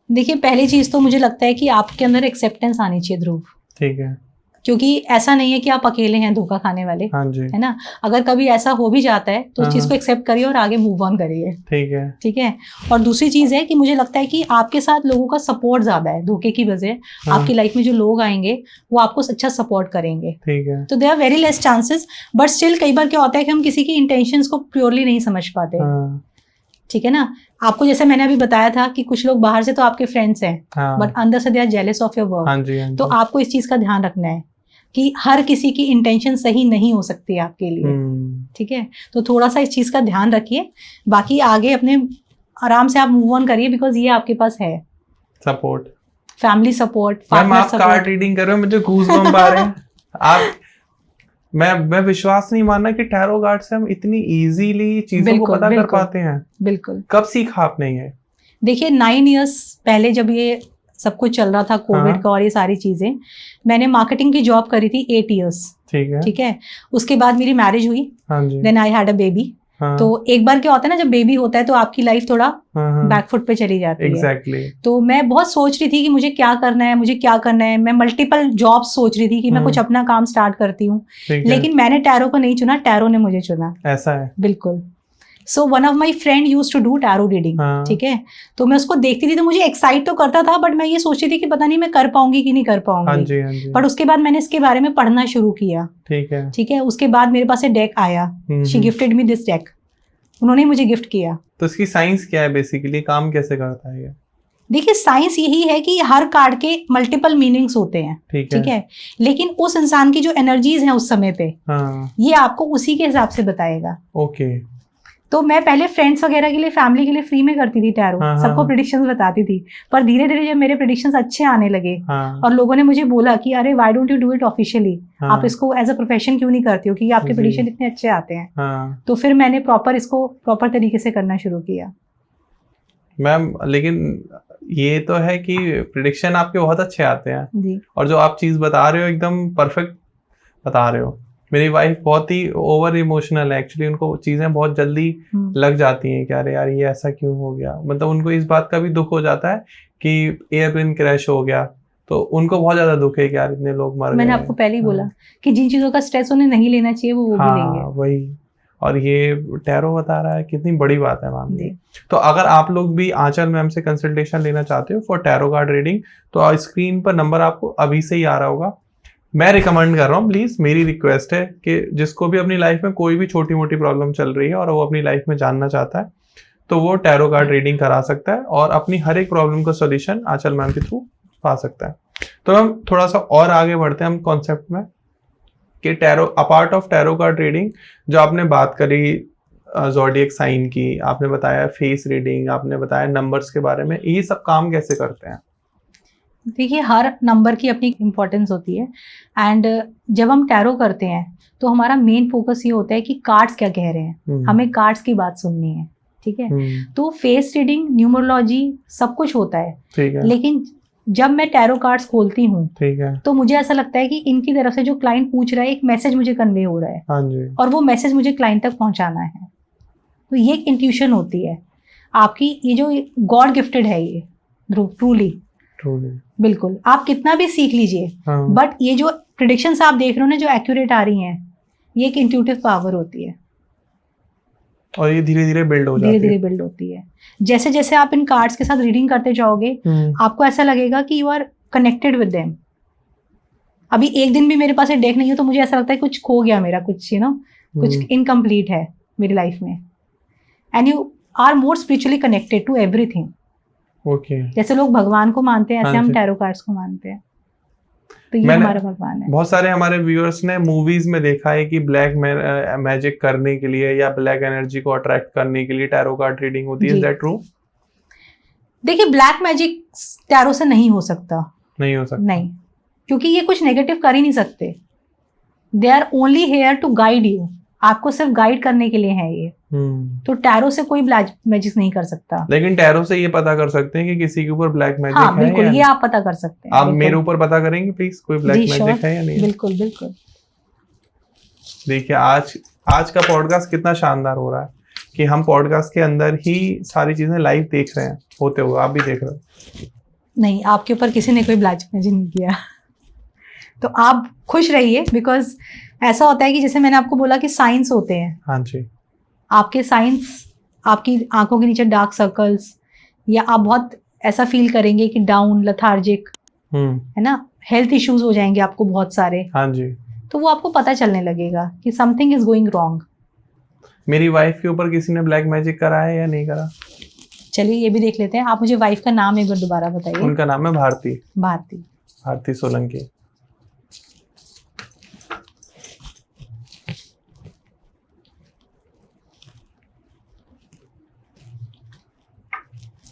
देखिए पहली चीज तो मुझे लगता है कि आपके अंदर एक्सेप्टेंस आनी चाहिए ध्रुव। ठीक है। क्योंकि ऐसा नहीं है कि आप अकेले हैं धोखा खाने वाले। हाँ जी। है ना? अगर कभी ऐसा हो भी जाता है तो उस चीज को एक्सेप्ट करिए और आगे मूव ऑन करिए। ठीक है। ठीक है। और दूसरी चीज है कि मुझे लगता है कि आपके साथ लोगों का सपोर्ट ज्यादा है धोखे की वजह। हाँ। आपकी लाइफ में जो लोग आएंगे वो आपको अच्छा सपोर्ट करेंगे। ठीक है। तो there are very less chances, but still कई बार क्या होता है कि हम किसी की इंटेंशंस को प्योरली नहीं समझ पाते। हाँ। ठीक है ना? आपको जैसे मैंने अभी बताया था कि कुछ लोग बाहर से तो आपके फ्रेंड्स हैं, बट अंदर से they are jealous of your work. तो आपको इस चीज का ध्यान रखना है कि हर किसी की इंटेंशन सही नहीं हो सकती आपके लिए। ठीक है? तो थोड़ा सा इस चीज का ध्यान रखिए। बाकी आगे अपने आराम से आप मूव ऑन करिए, बिकॉज ये आपके पास है support, family support, partner support. Card reading कर रहे हो, मुझे गूज़बम्प आ रहे हैं। आप मैं विश्वास नहीं मानना कि टैरो कार्ड से हम इतनी इजीली चीजों को पता कर पाते हैं। बिल्कुल। कब सीखा आपने ये? देखिए 9 इयर्स पहले जब ये सब कुछ चल रहा था कोविड का और ये सारी चीजें, मैंने मार्केटिंग की जॉब करी थी 8 इयर्स। ठीक है। उसके बाद मेरी मैरिज हुई। Then I had a baby. तो एक बार क्या होता है ना, जब बेबी होता है तो आपकी लाइफ थोड़ा बैकफुट पे चली जाती है। तो मैं बहुत सोच रही थी कि मुझे क्या करना है, मुझे क्या करना है। मैं मल्टीपल जॉब सोच रही थी कि मैं कुछ अपना काम स्टार्ट करती हूँ, लेकिन मैंने टैरो को नहीं चुना, टैरो ने मुझे चुना। ऐसा है? बिल्कुल। So one of my friend use to do tarot reading. ठीक है। तो मैं उसको देखती थी तो मुझे एक्साइट तो करता था, बट मैं ये सोचती थी कि पता नहीं मैं कर पाऊंगी कि नहीं कर पाऊंगी। बट उसके बाद मैंने इसके बारे में पढ़ना शुरू किया। ठीक है। उसके बाद मेरे पास एक डेक आया। She gifted me this deck. उन्होंने मुझे गिफ्ट किया। तो इसकी साइंस क्या है, बेसिकली काम कैसे करता है ये? देखिए साइंस यही है कि हर कार्ड के मल्टीपल मीनिंग्स होते हैं। ठीक है। लेकिन उस इंसान की जो एनर्जीज हैं उस समय पे, ये आपको उसी के हिसाब से बताएगा। ओके। तो मैं पहले फ्रेंड्स वगैरह के लिए, फैमिली के लिए फ्री में करती थी टैरो। सबको प्रेडिक्शंस बताती थी। पर धीरे धीरे जब मेरे प्रेडिक्शंस अच्छे आने लगे और लोगों ने मुझे बोला कि अरे why don't you do it officially, आप इसको एज अ प्रोफेशन क्यों नहीं करती हो, क्योंकि आपके प्रेडिक्शन इतने अच्छे आते हैं। तो फिर मैंने इसको प्रॉपर तरीके से करना शुरू किया। मैम लेकिन ये तो है कि प्रेडिक्शन आपके बहुत अच्छे आते हैं जी। और जो आप चीज बता रहे हो एकदम परफेक्ट बता रहे हो। मेरी वाइफ बहुत ही ओवर इमोशनल है एक्चुअली, उनको चीजें बहुत जल्दी लग जाती हैं कि अरे यार ये ऐसा क्यों हो गया। मतलब उनको इस बात का भी दुख हो जाता है कि एयरप्लेन क्रैश हो गया, तो उनको बहुत ज्यादा दुख है कि यार इतने लोग मर गए। मैंने आपको पहले ही बोला कि जिन चीजों का स्ट्रेस उन्हें नहीं लेना चाहिए वो भी लेंगे। वही। और ये टैरो बता रहा है, कितनी बड़ी बात है मैम। तो अगर आप लोग भी आंचल मैम से कंसल्टेशन लेना चाहते हो फॉर टैरो कार्ड रीडिंग, तो स्क्रीन पर नंबर आपको अभी से ही आ रहा होगा। मैं रिकमेंड कर रहा हूँ, प्लीज मेरी रिक्वेस्ट है कि जिसको भी अपनी लाइफ में कोई भी छोटी मोटी प्रॉब्लम चल रही है और वो अपनी लाइफ में जानना चाहता है, तो वो टैरो कार्ड रीडिंग करा सकता है और अपनी हर एक प्रॉब्लम का सोल्यूशन आंचल मैम के थ्रू पा सकता है। तो हम थोड़ा सा और आगे बढ़ते हैं हम कॉन्सेप्ट में कि tarot, apart of tarot card reading, जो आपने बात करी ज़ोडिएक साइन की, आपने बताया फेस रीडिंग, आपने बताया नंबर्स के बारे में, ये सब काम कैसे करते हैं? देखिए हर नंबर की अपनी इम्पोर्टेंस होती है। एंड जब हम टैरो करते हैं तो हमारा मेन फोकस ये होता है कि कार्ड्स क्या कह रहे हैं, हमें कार्ड्स की बात सुननी है। ठीक है। तो फेस रीडिंग, न्यूमरोलॉजी सब कुछ होता है। ठीक है। लेकिन जब मैं टैरो कार्ड्स खोलती हूँ, ठीक है, तो मुझे ऐसा लगता है कि इनकी तरफ से जो क्लाइंट पूछ रहा है, एक मैसेज मुझे कन्वे हो रहा है। हाँ जी। और वो मैसेज मुझे क्लाइंट तक पहुंचाना है। तो ये एक इंट्यूशन होती है आपकी, ये जो गॉड गिफ्टेड है ये ट्रूली। बिल्कुल। आप कितना भी सीख लीजिए, बट ये जो प्रेडिक्शंस आप देख रहे हो ना जो एक्यूरेट आ रही हैं, ये एक इंट्यूटिव पावर होती है और ये धीरे धीरे बिल्ड हो जाती है। धीरे धीरे बिल्ड होती है। जैसे जैसे आप इन कार्ड्स के साथ रीडिंग करते जाओगे, आपको ऐसा लगेगा कि you are connected with them. अभी एक दिन भी मेरे पास एक डेक नहीं है तो मुझे ऐसा लगता है कुछ खो गया मेरा, कुछ कुछ इनकम्प्लीट है। मेरी लाइफ में, and you are more spiritually connected to everything. Okay, जैसे लोग भगवान को मानते हैं, ऐसे हम टैरो कार्ड्स को मानते हैं। तो ये हमारा भगवान है। बहुत सारे हमारे व्यूअर्स ने मूवीज में देखा है कि ब्लैक मैजिक करने के लिए या ब्लैक एनर्जी को अट्रैक्ट करने के लिए टैरो कार्ड रीडिंग होती है। Is that true? देखिए, ब्लैक मैजिक टैरो से नहीं हो सकता। नहीं, क्योंकि ये कुछ नेगेटिव कर ही नहीं सकते। They are only here to guide you. आपको सिर्फ गाइड करने के लिए है ये। तो टैरो से कोई ब्लैक मैजिक नहीं कर सकता। लेकिन टैरो से ये पता कर सकते हैं कि किसी के ऊपर ब्लैक मैजिक है बिल्कुल, ये आप पता कर सकते हैं। आप मेरे ऊपर पता करेंगे प्लीज, कोई ब्लैक मैजिक है या नहीं? बिल्कुल बिल्कुल। देखिए आज का पॉडकास्ट कितना शानदार हो रहा है कि हम पॉडकास्ट के अंदर ही सारी चीजें लाइव देख रहे हैं होते हुए। आप भी देख रहे हो? नहीं, आपके ऊपर किसी ने कोई ब्लैक मैजिक नहीं किया। तो आप खुश रहिए, बिकॉज ऐसा होता है कि जैसे मैंने आपको बोला कि साइंस होते हैं। हाँ जी। आपके साइंस, आपकी आंखों के नीचे डार्क सर्कल्स, या आप बहुत ऐसा फील करेंगे कि डाउन, लेथार्जिक, है ना, हेल्थ इश्यूज हो जाएंगे आपको बहुत सारे। हाँ जी। तो वो आपको पता चलने लगेगा कि समथिंग इज गोइंग रॉन्ग। मेरी वाइफ के ऊपर किसी ने ब्लैक मैजिक करा है या नहीं करा? चलिए ये भी देख लेते हैं। आप मुझे वाइफ का नाम एक बार दोबारा बताइए। उनका नाम है भारती। भारती सोलंकी।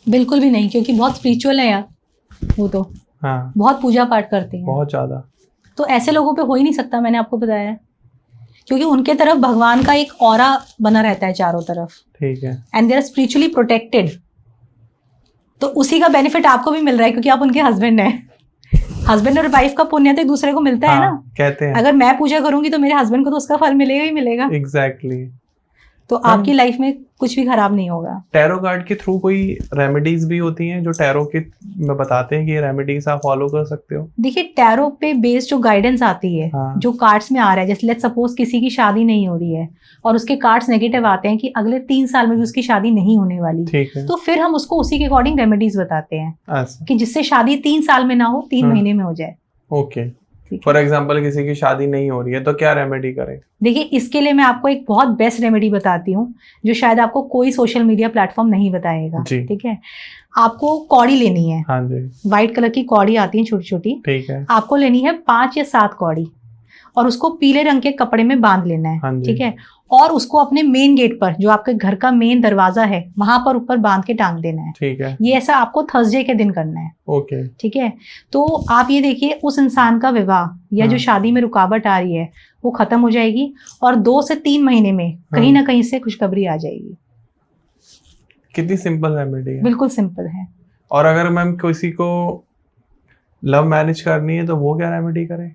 बिल्कुल भी नहीं, क्योंकि बहुत स्पिरिचुअल है यार वो तो। हाँ, बहुत पूजा पाठ करते हैं, बहुत ज्यादा। तो ऐसे लोगों पे हो ही नहीं सकता, मैंने आपको बताया, क्योंकि उनके तरफ भगवान का एक ऑरा बना रहता है चारों तरफ। ठीक है। And they are spiritually protected. तो उसी का बेनिफिट आपको भी मिल रहा है, क्योंकि आप उनके हस्बैंड हैं। हस्बैंड और वाइफ का पुण्य तो एक दूसरे को मिलता है ना, कहते हैं। अगर मैं पूजा करूंगी तो मेरे हस्बैंड को तो उसका फल मिलेगा ही मिलेगा। एग्जैक्टली। तो आपकी लाइफ में कुछ भी खराब नहीं होगा। टैरो कार्ड के थ्रू कोई रेमेडीज भी होती हैं जो टैरो के में बताते हैं कि ये रेमेडीज आप फॉलो कर सकते हो? देखिए, टैरो पे बेस्ड जो गाइडेंस आती है, जो कार्ड्स में आ रहा है, जैसे लेट्स सपोज किसी की शादी नहीं हो रही है और उसके कार्ड्स नेगेटिव आते हैं कि अगले 3 साल में भी उसकी शादी नहीं होने वाली, तो फिर हम उसको उसी के अकॉर्डिंग रेमेडीज बताते हैं कि जिससे शादी 3 साल में ना हो, 3 महीने में हो जाए। ओके। फॉर एग्जाम्पल किसी की शादी नहीं हो रही है तो क्या रेमेडी करें? देखिए, इसके लिए मैं आपको एक बहुत बेस्ट रेमेडी बताती हूँ जो शायद आपको कोई सोशल मीडिया प्लेटफॉर्म नहीं बताएगा। ठीक है, आपको कौड़ी लेनी है। हाँ जी। व्हाइट कलर की कौड़ी आती है छोटी छोटी। ठीक है। आपको लेनी है 5 या 7 कौड़ी और उसको पीले रंग के कपड़े में बांध लेना है। हाँ, ठीक है, और उसको अपने मेन गेट पर, जो आपके घर का मेन दरवाजा है, वहां पर ऊपर बांध के टांग देना है। ठीक है। ये ऐसा आपको थर्सडे के दिन करना है। ओके। ठीक है, तो आप ये देखिए, उस इंसान का विवाह या जो शादी में रुकावट आ रही है वो खत्म हो जाएगी और 2 से 3 महीने में कहीं ना कहीं से खुशखबरी आ जाएगी। कितनी सिंपल रेमेडी है। बिल्कुल सिंपल है। और अगर मैम किसी को लव मैरिज करनी है तो वो क्या रेमेडी करे?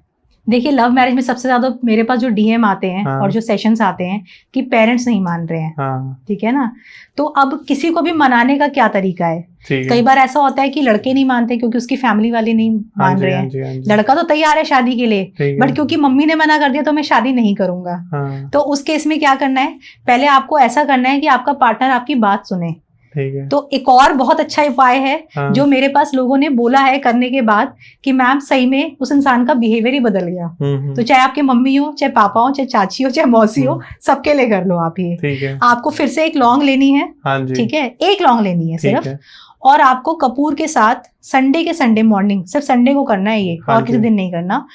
देखिए, लव मैरिज में सबसे ज्यादा मेरे पास जो डीएम आते हैं और जो सेशंस आते हैं कि पेरेंट्स नहीं मान रहे हैं। ठीक है ना, तो अब किसी को भी मनाने का क्या तरीका है? कई बार ऐसा होता है कि लड़के नहीं मानते क्योंकि उसकी फैमिली वाले नहीं मान रहे हैं। लड़का तो तैयार है शादी के लिए, बट क्योंकि मम्मी ने मना कर दिया तो मैं शादी नहीं करूंगा। तो उस केस में क्या करना है, पहले आपको ऐसा करना है कि आपका पार्टनर आपकी बात सुने। तो एक और बहुत अच्छा उपाय है जो मेरे पास लोगों ने बोला है करने के बाद कि मैम सही में उस इंसान का बिहेवियर ही बदल गया। तो चाहे आपके मम्मी हो, चाहे पापा हो, चाहे चाची हो, चाहे मौसी हो, सबके लिए कर लो आप ये। आपको फिर से एक लौंग लेनी है। ठीक है, एक लौंग लेनी है सिर्फ, और आपको कपूर के साथ संडे के संडे मॉर्निंग, सिर्फ संडे को करना है ये, और किसी दिन नहीं करना।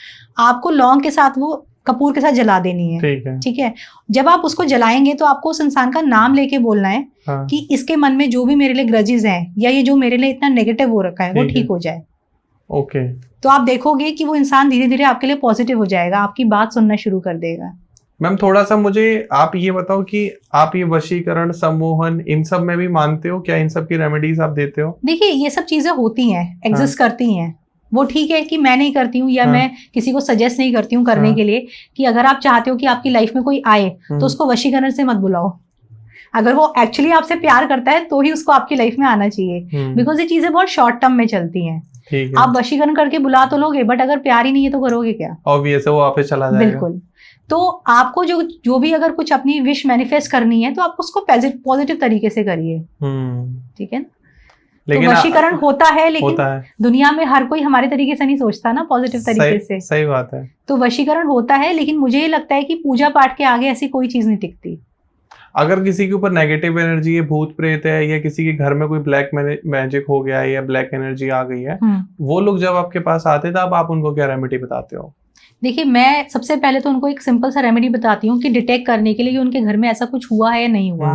आपको लौंग के साथ वो कपूर के साथ जला देनी है। ठीक है, जब आप उसको जलाएंगे तो आपको उस इंसान का नाम लेके बोलना है कि इसके मन में जो भी मेरे लिए ग्रजेस हैं या ये जो मेरे लिए इतना नेगेटिव हो रखा है वो ठीक हो जाए। ओके। तो आप देखोगे कि वो इंसान धीरे धीरे आपके लिए पॉजिटिव हो जाएगा, आपकी बात सुनना शुरू कर देगा। मैम थोड़ा सा मुझे आप ये बताओ कि आप ये वशीकरण, सम्मोहन, इन सब में भी मानते हो क्या? इन सब की रेमेडीज आप देते हो? देखिए, ये सब चीजें होती हैं, एग्जिस्ट करती हैं। वो ठीक है कि मैं नहीं करती हूँ या मैं किसी को सजेस्ट नहीं करती हूँ करने के लिए कि अगर आप चाहते हो कि आपकी लाइफ में कोई आए तो उसको वशीकरण से मत बुलाओ। अगर वो एक्चुअली आपसे प्यार करता है तो ही उसको आपकी लाइफ में आना चाहिए, बिकॉज ये चीजें बहुत शॉर्ट टर्म में चलती हैं। आप वशीकरण करके बुला तो लोगे, बट अगर प्यार ही नहीं है तो करोगे क्या? ऑब्वियस है, वो आप पे चला जाएगा। बिल्कुल। तो आपको जो भी अगर कुछ अपनी विश मैनिफेस्ट करनी है तो आप उसको पॉजिटिव तरीके से करिए। ठीक है, तो वशीकरण होता है, लेकिन दुनिया में हर कोई हमारे तरीके से नहीं सोचता ना, पॉजिटिव तरीके से। सही बात है। तो वशीकरण होता है, लेकिन मुझे ये लगता है कि पूजा पाठ के आगे ऐसी कोई चीज नहीं टिकती। अगर किसी के ऊपर नेगेटिव एनर्जी है, भूत प्रेत है, या किसी के घर में कोई ब्लैक मैजिक हो गया है या ब्लैक एनर्जी आ गई है, वो लोग जब आपके पास आते हैं तब आप उनको क्या रेमेडी बताते हो? देखिए, मैं सबसे पहले तो उनको एक सिंपल सा रेमेडी बताती हूँ कि डिटेक्ट करने के लिए कि उनके घर में ऐसा कुछ हुआ है या नहीं हुआ।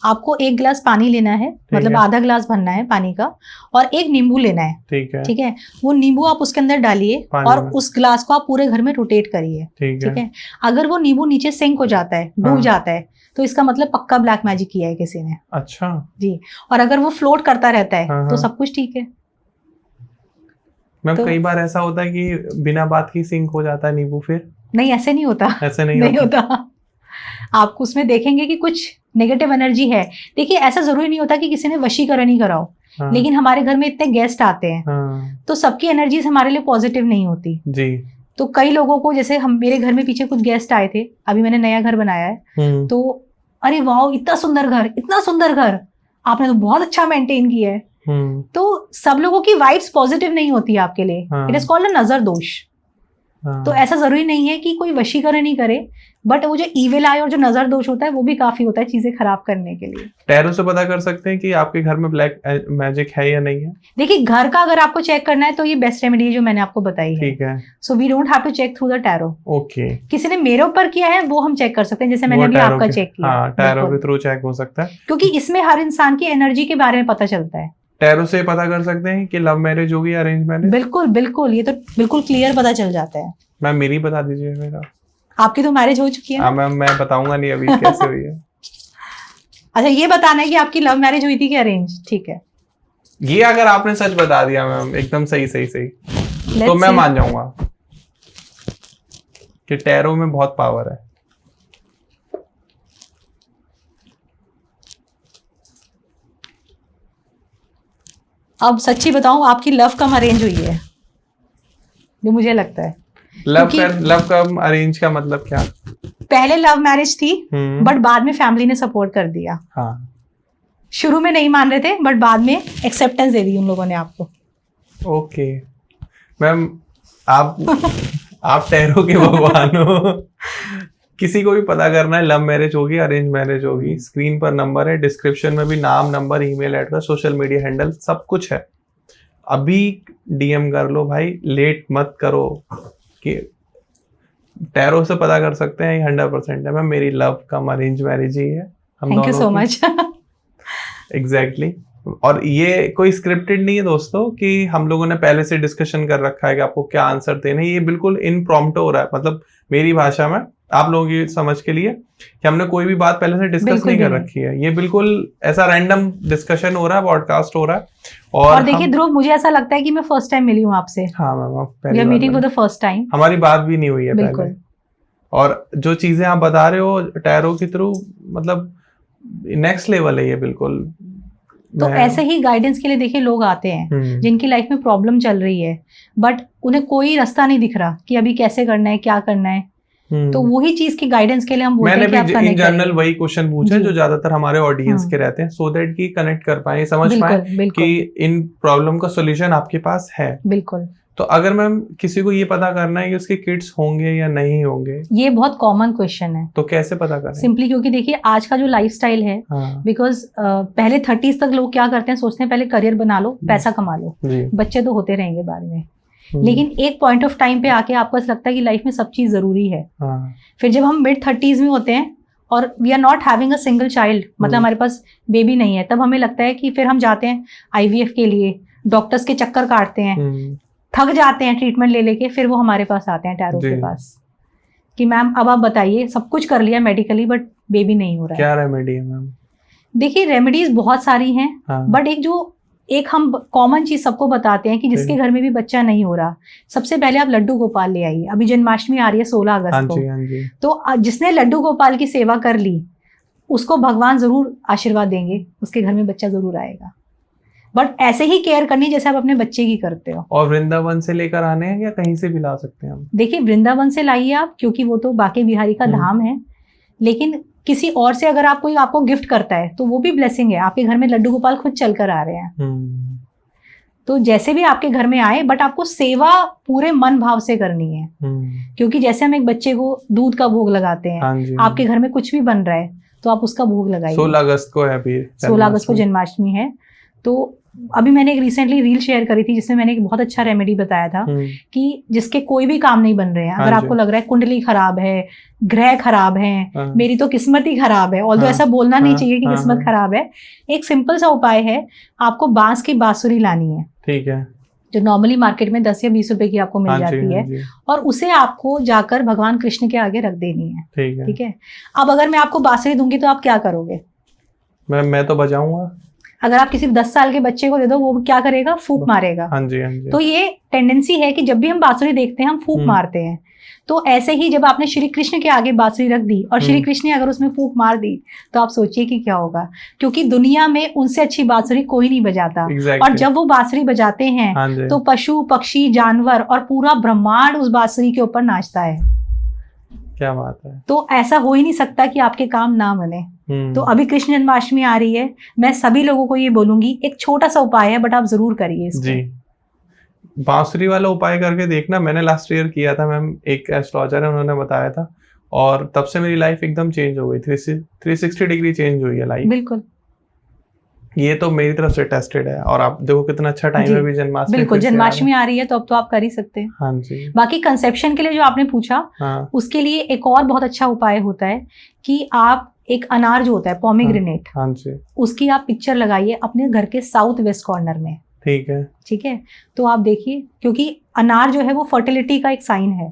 आपको 1 गिलास पानी लेना है, मतलब आधा गिलास भरना है पानी का, और 1 नींबू लेना है। ठीक है। वो नींबू आप उसके अंदर डालिए और उस गिलास को आप पूरे घर में रोटेट करिए। ठीक है। अगर वो नींबू नीचे सिंक हो जाता है, डूब जाता है, तो इसका मतलब पक्का ब्लैक मैजिक किया है किसी ने। अच्छा जी। और अगर वो फ्लोट करता रहता है तो सब कुछ ठीक है। मैम, कई बार ऐसा होता है कि बिना बात की सिंक हो जाता है नींबू, फिर? नहीं, ऐसे नहीं होता। ऐसे नहीं होता। आप उसमें देखेंगे कि कुछ नेगेटिव एनर्जी है। देखिए, ऐसा जरूरी नहीं होता कि किसी ने वशीकरण ही कराओ। लेकिन हमारे घर में इतने गेस्ट आते हैं तो सबकी एनर्जीज हमारे लिए पॉजिटिव नहीं होती जी। तो कई लोगों को, जैसे मेरे घर में पीछे कुछ गेस्ट आए थे, अभी मैंने नया घर बनाया है, तो अरे वाह, इतना सुंदर घर, इतना सुंदर घर, आपने तो बहुत अच्छा मेंटेन किया है। तो सब लोगों की वाइब्स पॉजिटिव नहीं होती आपके लिए। इट इज कॉल्ड अ नजर दोष। तो ऐसा जरूरी नहीं है कि कोई वशीकरण ही करे, बट वो जो ईविल आई और जो नजर दोष होता है वो भी काफी होता है चीजें खराब करने के लिए। टैरो से पता कर सकते हैं कि आपके घर में ब्लैक मैजिक है या नहीं है? देखिए, घर का अगर आपको चेक करना है तो ये बेस्ट रेमेडी है जो मैंने आपको बताई है। ठीक है। So we don't have to check through the tarot. Okay. किसी ने मेरे ऊपर किया है वो हम चेक कर सकते हैं, जैसे मैंने अभी आपका चेक किया। टैरो के थ्रू चेक हो सकता है, क्योंकि इसमें हर इंसान की एनर्जी के बारे में पता चलता है। टैरो से पता कर सकते हैं कि लव मैरिज होगी, अरेंज मैरिज? बिल्कुल बिल्कुल, ये तो बिल्कुल क्लियर पता चल जाता है। मैम, मेरी बता दीजिए। मेरा आपकी तो मैरिज हो चुकी है। मैम, मैं बताऊंगा नहीं अभी कैसे हुई है। अच्छा, ये बताना है कि आपकी लव मैरिज हुई थी कि अरेंज? ठीक है। ये अगर आपने सच बता दिया मैम, एकदम सही तो मैं मान जाऊंगा कि टैरो में बहुत पावर है। अब सच्ची बताऊं, आपकी लव कम अरेंज हुई है, जो मुझे लगता है। लव कम अरेंज का मतलब क्या? पहले लव मैरिज थी, बट बाद में फैमिली ने सपोर्ट कर दिया। हाँ। शुरू में नहीं मान रहे थे, बट बाद में एक्सेप्टेंस दे दी उन लोगों ने आपको। ओके मैम, आप टैरो के भगवान हो। किसी को भी पता करना है, लव मैरिज होगी, अरेंज मैरिज होगी, स्क्रीन पर नंबर है, डिस्क्रिप्शन में भी नाम, number, email address, social media handle सब कुछ है। अभी डीएम कर लो भाई, लेट मत करो। कि टैरो से पता कर सकते हैं 100% है। मैम, मेरी लव कम अरेंज मैरिज ही है। Thank you so much. Exactly. और ये कोई स्क्रिप्टेड नहीं है दोस्तों कि हम लोगों ने पहले से डिस्कशन कर रखा है कि आपको क्या आंसर देना है। ये बिल्कुल इम्प्रॉम्प्टू हो रहा है, मतलब मेरी भाषा में, आप लोगों की समझ के लिए, कि हमने कोई भी बात पहले से डिस्कस नहीं कर रखी है। ये बिल्कुल ऐसा रैंडम डिस्कशन हो रहा है, पॉडकास्ट हो रहा है। और देखिए ध्रुव, मुझे ऐसा लगता है कि मैं फर्स्ट टाइम मिली हूँ आपसे। हाँ ma'am, we are meeting for the first time. हमारी बात भी नहीं हुई है पहले। और जो चीजें आप बता रहे हो टैरो के थ्रू, मतलब नेक्स्ट लेवल है ये बिल्कुल। तो ऐसे ही गाइडेंस के लिए देखिए लोग आते हैं जिनकी लाइफ में प्रॉब्लम चल रही है, बट उन्हें कोई रास्ता नहीं दिख रहा कि अभी कैसे करना है, क्या करना है। तो वही चीज की गाइडेंस के लिए हम बोलते हैं कि आप कनेक्ट करिए। इन जनरल वही क्वेश्चन पूछे जो ज्यादातर हमारे ऑडियंस के रहते हैं, सो दैट कि कनेक्ट कर पाए, समझ पाए कि इन प्रॉब्लम का सॉल्यूशन आपके पास है। बिल्कुल। तो अगर मैम किसी को ये पता करना है कि उसके किड्स होंगे या नहीं होंगे, ये बहुत कॉमन क्वेश्चन है, तो कैसे पता करें? सिंपली क्योंकि देखिए आज का जो लाइफस्टाइल है, बिकॉज पहले 30s तक लोग क्या करते हैं, सोचते हैं पहले करियर बना लो, पैसा कमा लो, बच्चे तो होते रहेंगे बाद में। लेकिन एक पॉइंट ऑफ टाइम पे आके आपको ऐसा लगता है कि लाइफ में सब चीज जरूरी है। फिर जब हम मिड 30s में होते हैं और we are not having a single child, मतलब हमारे पास बेबी नहीं है, तब हमें लगता है कि फिर हम जाते हैं IVF के लिए, डॉक्टर्स के चक्कर काटते हैं, थक जाते हैं ट्रीटमेंट ले लेके, फिर वो हमारे पास आते हैं टैरो के पास कि मैम अब आप बताइए, सब कुछ कर लिया मेडिकली बट बेबी नहीं हो रहा है, क्या रेमेडी है मैम? देखिए रेमेडीज बहुत सारी हैं, बट एक हम कॉमन चीज सबको बताते हैं कि जिसके घर में भी बच्चा नहीं हो रहा, सबसे पहले आप लड्डू गोपाल ले आइए। अभी जन्माष्टमी आ रही है 16 अगस्त को, तो जिसने लड्डू गोपाल की सेवा कर ली उसको भगवान जरूर आशीर्वाद देंगे, उसके घर में बच्चा जरूर आएगा। बट ऐसे ही केयर करनी जैसे आप अपने बच्चे की करते हो। और वृंदावन से लेकर आने हैं या कहीं से भी ला सकते हैं हम? देखिए वृंदावन से लाइए आप, क्योंकि वो तो बाके बिहारी का धाम है, लेकिन किसी और से अगर कोई आपको गिफ्ट करता है तो वो भी ब्लेसिंग है। आपके घर में लड्डू गोपाल खुद चलकर आ रहे हैं, तो जैसे भी आपके घर में आए, बट आपको सेवा पूरे मन भाव से करनी है। क्योंकि जैसे हम एक बच्चे को दूध का भोग लगाते हैं, आपके घर में कुछ भी बन रहा है तो आप उसका भोग लगाइए। 16 अगस्त को है अभी, 16 अगस्त को जन्माष्टमी है। तो अभी मैंने एक रिसेंटली रील शेयर करी थी जिसमें मैंने एक बहुत अच्छा रेमेडी बताया था कि जिसके कोई भी काम नहीं बन रहे हैं, अगर आपको लग रहा है कुंडली खराब है, ग्रह खराब है, मेरी तो किस्मत ही खराब है, ऑल्दो ऐसा बोलना नहीं चाहिए कि किस्मत खराब है, एक सिंपल सा उपाय है, आपको बांस की बांसुरी लानी है, ठीक है, जो नॉर्मली मार्केट में 10 या 20 रुपए की आपको मिल जाती है, और उसे आपको जाकर भगवान कृष्ण के आगे रख देनी है, ठीक है। अब अगर मैं आपको बांसुरी दूंगी तो आप क्या करोगे? मैं तो बजाऊंगा। अगर आप किसी 10 साल के बच्चे को दे दो, वो क्या करेगा? फूंक मारेगा। हाँ जी, हाँ जी। तो ये टेंडेंसी है कि जब भी हम बांसुरी देखते हैं हम फूंक मारते हैं। तो ऐसे ही जब आपने श्री कृष्ण के आगे बांसुरी रख दी और श्री कृष्ण ने अगर उसमें फूंक मार दी तो आप सोचिए कि क्या होगा, क्योंकि दुनिया में उनसे अच्छी बांसुरी कोई नहीं बजाता। और जब वो बांसुरी बजाते हैं तो पशु पक्षी जानवर और पूरा ब्रह्मांड उस बांसुरी के ऊपर नाचता है। क्या बात है। तो ऐसा हो ही नहीं सकता कि आपके काम ना बने। तो अभी कृष्ण जन्माष्टमी आ रही है, मैं सभी लोगों को ये बोलूंगी, एक छोटा सा उपाय है बट आप जरूर करिए इसको। जी, बांसुरी वाला उपाय करके देखना। मैंने लास्ट ईयर किया था मैम, एक एस्ट्रोलॉजर है उन्होंने बताया था, और तब से मेरी लाइफ एकदम चेंज हो गई, 360 डिग्री चेंज हुई है लाइफ। बिल्कुल, ये तो मेरी तरफ से टेस्टेड है। और आप देखो कितना अच्छा टाइम है भी जन्माष्टमी। बिल्कुल, जन्माष्टमी आ रही है तो अब तो आप कर ही सकते हैं। हाँ जी। बाकी कंसेप्शन के लिए जो आपने पूछा, उसके लिए एक और बहुत अच्छा उपाय होता है कि आप एक अनार जो होता है पोमीग्रेनेट, हाँ जी, उसकी आप पिक्चर लगाइए अपने घर के साउथ वेस्ट कॉर्नर में। ठीक है, ठीक है। तो आप देखिए, क्योंकि अनार जो है वो फर्टिलिटी का एक साइन है,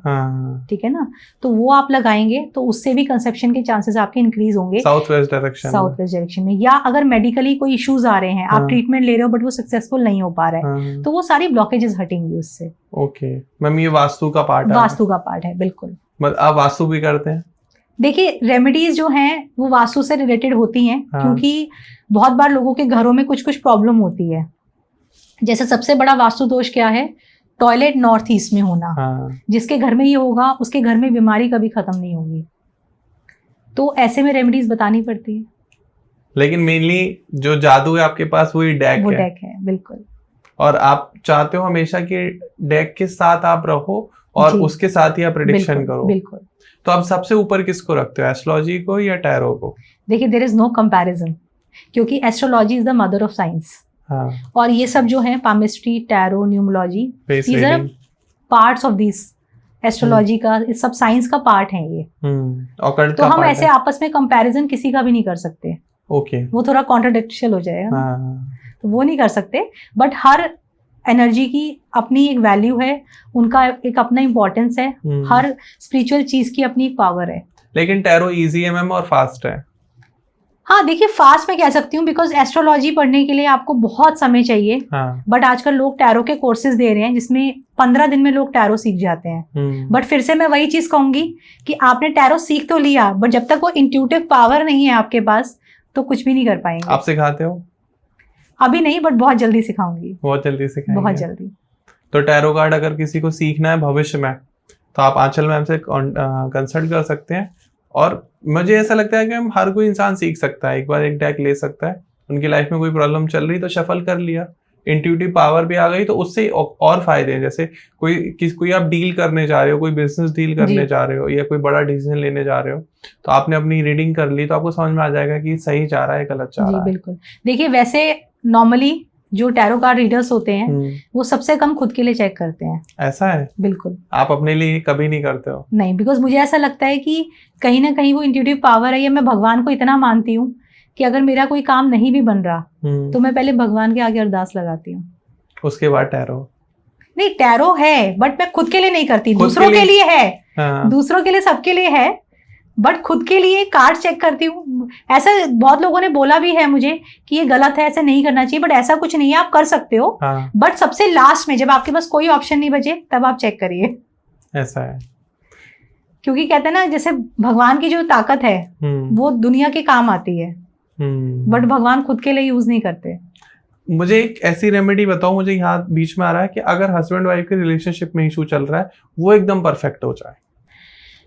ठीक है ना, तो वो आप लगाएंगे तो उससे भी कंसेप्शन के चांसेस आपके इंक्रीज होंगे साउथ वेस्ट डायरेक्शन में। या अगर मेडिकली कोई इश्यूज आ रहे हैं, आप ट्रीटमेंट ले रहे हो बट वो सक्सेसफुल नहीं हो पा रहा है, तो वो सारी ब्लॉकेजेस हटेंगी उससे। ओके मैम, ये वास्तु का पार्ट है। वास्तु का पार्ट है, बिल्कुल। आप वास्तु भी करते हैं? देखिए, रेमेडीज जो हैं वो वास्तु से रिलेटेड होती हैं, क्योंकि बहुत बार लोगों के घरों में कुछ कुछ प्रॉब्लम होती है। जैसे सबसे बड़ा वास्तु दोष क्या है? टॉयलेट नॉर्थ ईस्ट में होना। जिसके घर में ये होगा उसके घर में बीमारी कभी खत्म नहीं होगी। तो ऐसे में रेमेडीज बतानी पड़ती है। लेकिन मेनली जो जादू है आपके पास वही डेक वो डेक है, बिल्कुल। और आप चाहते हो हमेशा कि डेक के साथ आप रहो और उसके साथ ही आप प्रेडिक्शन करो। बिल्कुल। तो आप सबसे ऊपर किसको रखते हो, एस्ट्रोलॉजी को या टैरो को? देखिए, देयर इज नो कंपैरिजन, क्योंकि astrology is the mother of science. और ये सब जो है palmistry, tarot, numerology, these are parts of this astrology का, इस सब साइंस का पार्ट है ये। तो हम ऐसे आपस में कंपैरिजन किसी का भी नहीं कर सकते। ओके, वो थोड़ा कॉन्ट्राडिक्शियल हो जाएगा, तो वो नहीं कर सकते। बट हर एनर्जी की अपनी एक वैल्यू है, उनका एक अपना इम्पोर्टेंस है, हर स्पिरिचुअल चीज की अपनी एक पावर है। लेकिन टैरो इजी है मैम और फास्ट है। हाँ, देखिए, फास्ट मैं कह सकती हूँ बिकॉज एस्ट्रोलॉजी पढ़ने के लिए आपको बहुत समय चाहिए। बट आजकल लोग टैरो के कोर्सेज दे रहे हैं जिसमें 15 दिन में लोग टैरो सीख जाते हैं। बट फिर से मैं वही चीज कहूंगी कि आपने टैरो सीख तो लिया, बट जब तक वो इंट्यूटिव पावर नहीं है आपके पास तो कुछ भी नहीं कर पाएंगे। आप सिखाते हो? अभी नहीं, बट बहुत जल्दी सिखाऊंगी। बहुत जल्दी सिखाएंगे? बहुत जल्दी। तो टैरो कार्ड अगर किसी को सीखना है भविष्य में तो आप आंचल मैम से कंसल्ट कर सकते हैं। और मुझे ऐसा लगता है कि हम हर कोई इंसान सीख सकता है, एक बार एक डेक ले सकता है। उनकी लाइफ में कोई प्रॉब्लम चल रही तो शफल कर लिया, इंट्यूटिव पावर भी आ गई, तो उससे और फायदे हैं। जैसे कोई आप डील करने जा रहे हो, कोई बिजनेस डील करने जा रहे हो या कोई बड़ा डिसीजन लेने जा रहे हो, तो आपने अपनी रीडिंग कर ली तो आपको समझ में आ जाएगा कि सही जा रहा है गलत जा रहा है। बिल्कुल। देखिए, वैसे नॉर्मली जो टैरो कार्ड रीडर्स होते हैं वो सबसे कम खुद के लिए चेक करते हैं। ऐसा है? बिल्कुल। आप अपने लिए कभी नहीं करते हो? नहीं, बिकॉज मुझे ऐसा लगता है कि कहीं ना कहीं वो इंट्यूटिव पावर है, या मैं भगवान को इतना मानती हूँ कि अगर मेरा कोई काम नहीं भी बन रहा तो मैं पहले भगवान के आगे अरदास लगाती हूँ, उसके बाद टैरो। नहीं, टैरो है बट मैं खुद के लिए नहीं करती, दूसरों के लिए है। दूसरों के लिए, सबके लिए है, बट खुद के लिए कार्ड चेक करती हूँ। ऐसा बहुत लोगों ने बोला भी है मुझे कि ये गलत है, ऐसा नहीं करना चाहिए, बट ऐसा कुछ नहीं है, आप कर सकते हो। बट सबसे लास्ट में जब आपके पास कोई ऑप्शन नहीं बचे तब आप चेक करिए। ऐसा है, क्योंकि कहते हैं ना, जैसे भगवान की जो ताकत है वो दुनिया के काम आती है, बट भगवान खुद के लिए यूज नहीं करते। मुझे एक ऐसी रेमेडी बताओ, मुझे यहाँ बीच में आ रहा है कि अगर हस्बैंड वाइफ के रिलेशनशिप में इशू चल रहा है वो एकदम परफेक्ट हो जाए।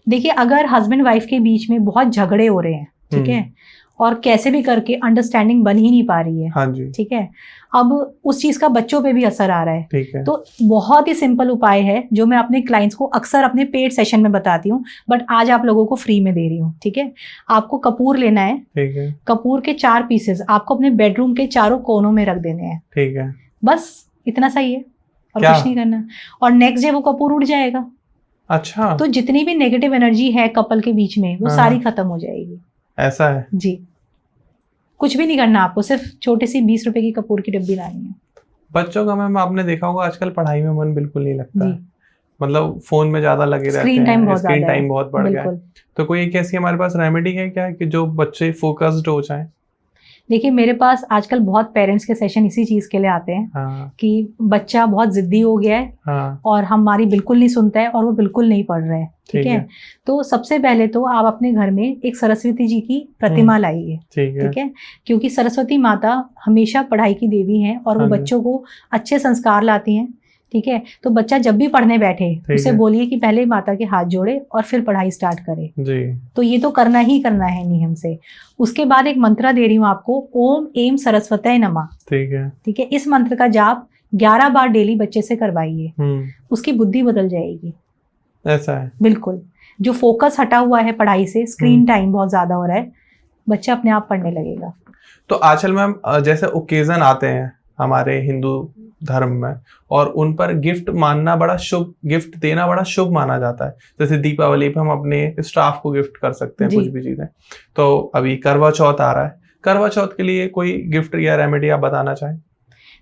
देखिए, अगर हस्बैंड वाइफ के बीच में बहुत झगड़े हो रहे हैं, ठीक है, और कैसे भी करके अंडरस्टैंडिंग बन ही नहीं पा रही है। हाँ जी। ठीक है, अब उस चीज का बच्चों पे भी असर आ रहा है। ठीक है। तो बहुत ही सिंपल उपाय है जो मैं अपने क्लाइंट्स को अक्सर अपने पेड सेशन में बताती हूँ, बट आज आप लोगों को फ्री में दे रही हूँ। ठीक है, आपको कपूर लेना है। ठीक है। कपूर के 4 पीसेस आपको अपने बेडरूम के चारों कोनों में रख देने हैं। ठीक है, बस इतना सही है और क्या? कुछ नहीं करना, और नेक्स्ट डे वो कपूर उड़ जाएगा। अच्छा, तो जितनी भी नेगेटिव एनर्जी है कपल के बीच में वो सारी खत्म हो जाएगी। ऐसा है जी, कुछ भी नहीं करना आपको, सिर्फ छोटी सी 20 रुपए की कपूर की डब्बी लानी है। बच्चों का मैम आपने देखा होगा आजकल पढ़ाई में मन बिल्कुल नहीं लगता है, मतलब फोन में ज्यादा लगे रहते हैं, स्क्रीन टाइम बहुत बढ़ गया है। तो कोई एक ऐसी हमारे पास रेमेडी है क्या कि जो बच्चे फोकस्ड हो जाएं? देखिए, मेरे पास आजकल बहुत पेरेंट्स के सेशन इसी चीज के लिए आते हैं। हाँ। कि बच्चा बहुत जिद्दी हो गया है। हाँ। और हमारी बिल्कुल नहीं सुनता है और वो बिल्कुल नहीं पढ़ रहा है। ठीक है, तो सबसे पहले तो आप अपने घर में एक सरस्वती जी की प्रतिमा लाइए। ठीक है, क्योंकि सरस्वती माता हमेशा पढ़ाई की देवी हैं और वो बच्चों को अच्छे संस्कार लाती हैं। ठीक है, तो बच्चा जब भी पढ़ने बैठे उसे बोलिए कि पहले माता के हाथ जोड़े और फिर पढ़ाई स्टार्ट करे जी। तो ये तो करना ही करना है नियम से। उसके बाद एक मंत्र दे रही हूँ आपको, ओम एम सरस्वतये नमः। ठीक है। ठीक है, इस मंत्र का जाप 11 बार डेली बच्चे से करवाइए, उसकी बुद्धि बदल जाएगी। ऐसा है? बिल्कुल, जो फोकस हटा हुआ है पढ़ाई से, स्क्रीन टाइम बहुत ज्यादा हो रहा है, बच्चा अपने आप पढ़ने लगेगा। तो आजकल मैम जैसे ओकेजन आते हैं हमारे हिंदू धर्म में और उन पर गिफ्ट मानना बड़ा शुभ, गिफ्ट देना बड़ा शुभ माना जाता है। जैसे दीपावली पे हम अपने स्टाफ को गिफ्ट कर सकते हैं कुछ भी चीजें। तो अभी करवा चौथ आ रहा है, करवा चौथ के लिए कोई गिफ्ट या रेमेडी आप बताना चाहें?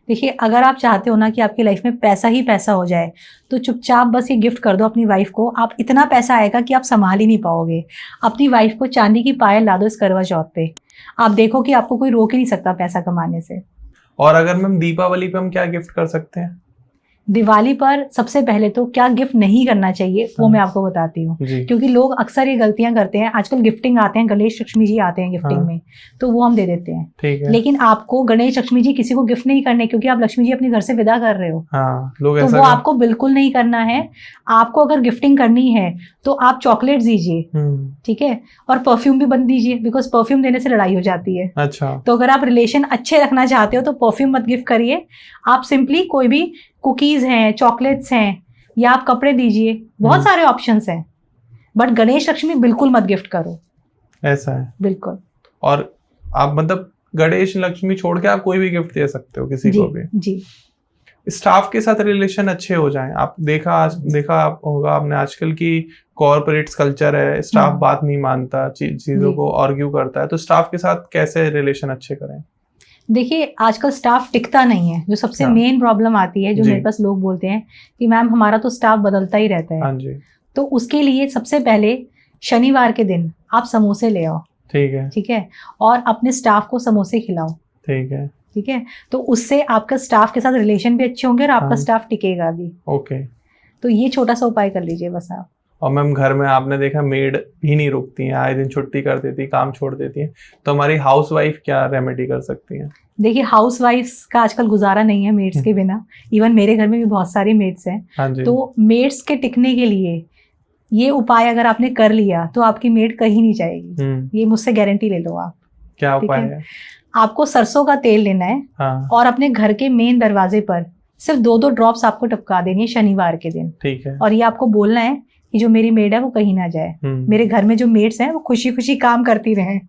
देखिए, अगर आप चाहते हो ना कि आपकी लाइफ में पैसा ही पैसा हो जाए तो चुपचाप बस ये गिफ्ट कर दो अपनी वाइफ को। आप इतना पैसा आएगा कि आप संभाल ही नहीं पाओगे। अपनी वाइफ को चांदी की पायल ला दो इस करवा चौथ पे, आप देखो कि आपको कोई रोक ही नहीं सकता पैसा कमाने से। और अगर मैम दीपावली पे हम क्या गिफ्ट कर सकते हैं? दिवाली पर सबसे पहले तो क्या गिफ्ट नहीं करना चाहिए वो मैं आपको बताती हूँ, क्योंकि लोग अक्सर ये गलतियां करते हैं। आजकल गिफ्टिंग आते हैं, गणेश लक्ष्मी जी आते हैं गिफ्टिंग में, तो वो हम दे देते हैं। ठीक है। लेकिन आपको गणेश लक्ष्मी जी किसी को गिफ्ट नहीं करने, क्योंकि आप लक्ष्मी जी अपने घर से विदा कर रहे हो। लोग तो वो आपको बिल्कुल नहीं करना है। आपको अगर गिफ्टिंग करनी है तो आप चॉकलेट दीजिए, ठीक है, और परफ्यूम भी बंद दीजिए, बिकॉज परफ्यूम देने से लड़ाई हो जाती है। अच्छा। तो अगर आप रिलेशन अच्छे रखना चाहते हो तो परफ्यूम मत गिफ्ट करिए। आप सिंपली कोई भी कुकीज हैं, चॉकलेट्स हैं, या आप कपड़े दीजिए, बहुत सारे ऑप्शंस हैं, बट गणेश लक्ष्मी बिल्कुल मत गिफ्ट करो। ऐसा है? बिल्कुल। और आप मतलब गणेश लक्ष्मी छोड़ के आप कोई भी गिफ्ट दे सकते हो किसी को भी। जी। स्टाफ के साथ रिलेशन अच्छे हो जाएं। आप देखा होगा आपने आजकल की कॉर्पोरेट्स कल्चर है, स्टाफ बात नहीं मानता, चीजों को आर्ग्यू करता है, तो स्टाफ के साथ कैसे रिलेशन अच्छे करें? देखिए, आजकल स्टाफ टिकता नहीं है, जो सबसे मेन प्रॉब्लम आती है, जो मेरे पास लोग बोलते हैं कि मैम हमारा तो स्टाफ बदलता ही रहता है। हाँ जी। तो उसके लिए सबसे पहले शनिवार के दिन आप समोसे ले आओ। ठीक है। ठीक है, और अपने स्टाफ को समोसे खिलाओ। ठीक है। ठीक है, तो उससे आपका स्टाफ के साथ रिलेशन भी अच्छे होंगे और आपका स्टाफ टिकेगा भी। ओके। तो ये छोटा सा उपाय कर लीजिए बस आप। और मैम घर में आपने देखा मेड भी नहीं रुकती हैं, आए दिन छुट्टी कर देती, काम छोड़ देती हैं, तो हमारी हाउसवाइफ क्या रेमेडी कर सकती हैं? देखिए, हाउसवाइफ्स का आजकल गुजारा नहीं है मेड्स के बिना। इवन मेरे घर में भी बहुत सारी मेड्स हैं। हाँ जी। तो मेड्स के टिकने के लिए ये उपाय अगर आपने कर लिया तो आपकी मेड कहीं नहीं जाएगी। ये मुझसे गारंटी ले लो आप। क्या उपाय है? आपको सरसों का तेल लेना है। हाँ। और अपने घर के मेन दरवाजे पर सिर्फ 2-2 ड्रॉप्स आपको टपका देनी है शनिवार के दिन। ठीक है। और ये आपको बोलना है कि जो मेरी मेड है वो कहीं ना जाए, मेरे घर में जो मेड्स हैं वो खुशी खुशी काम करती रहें।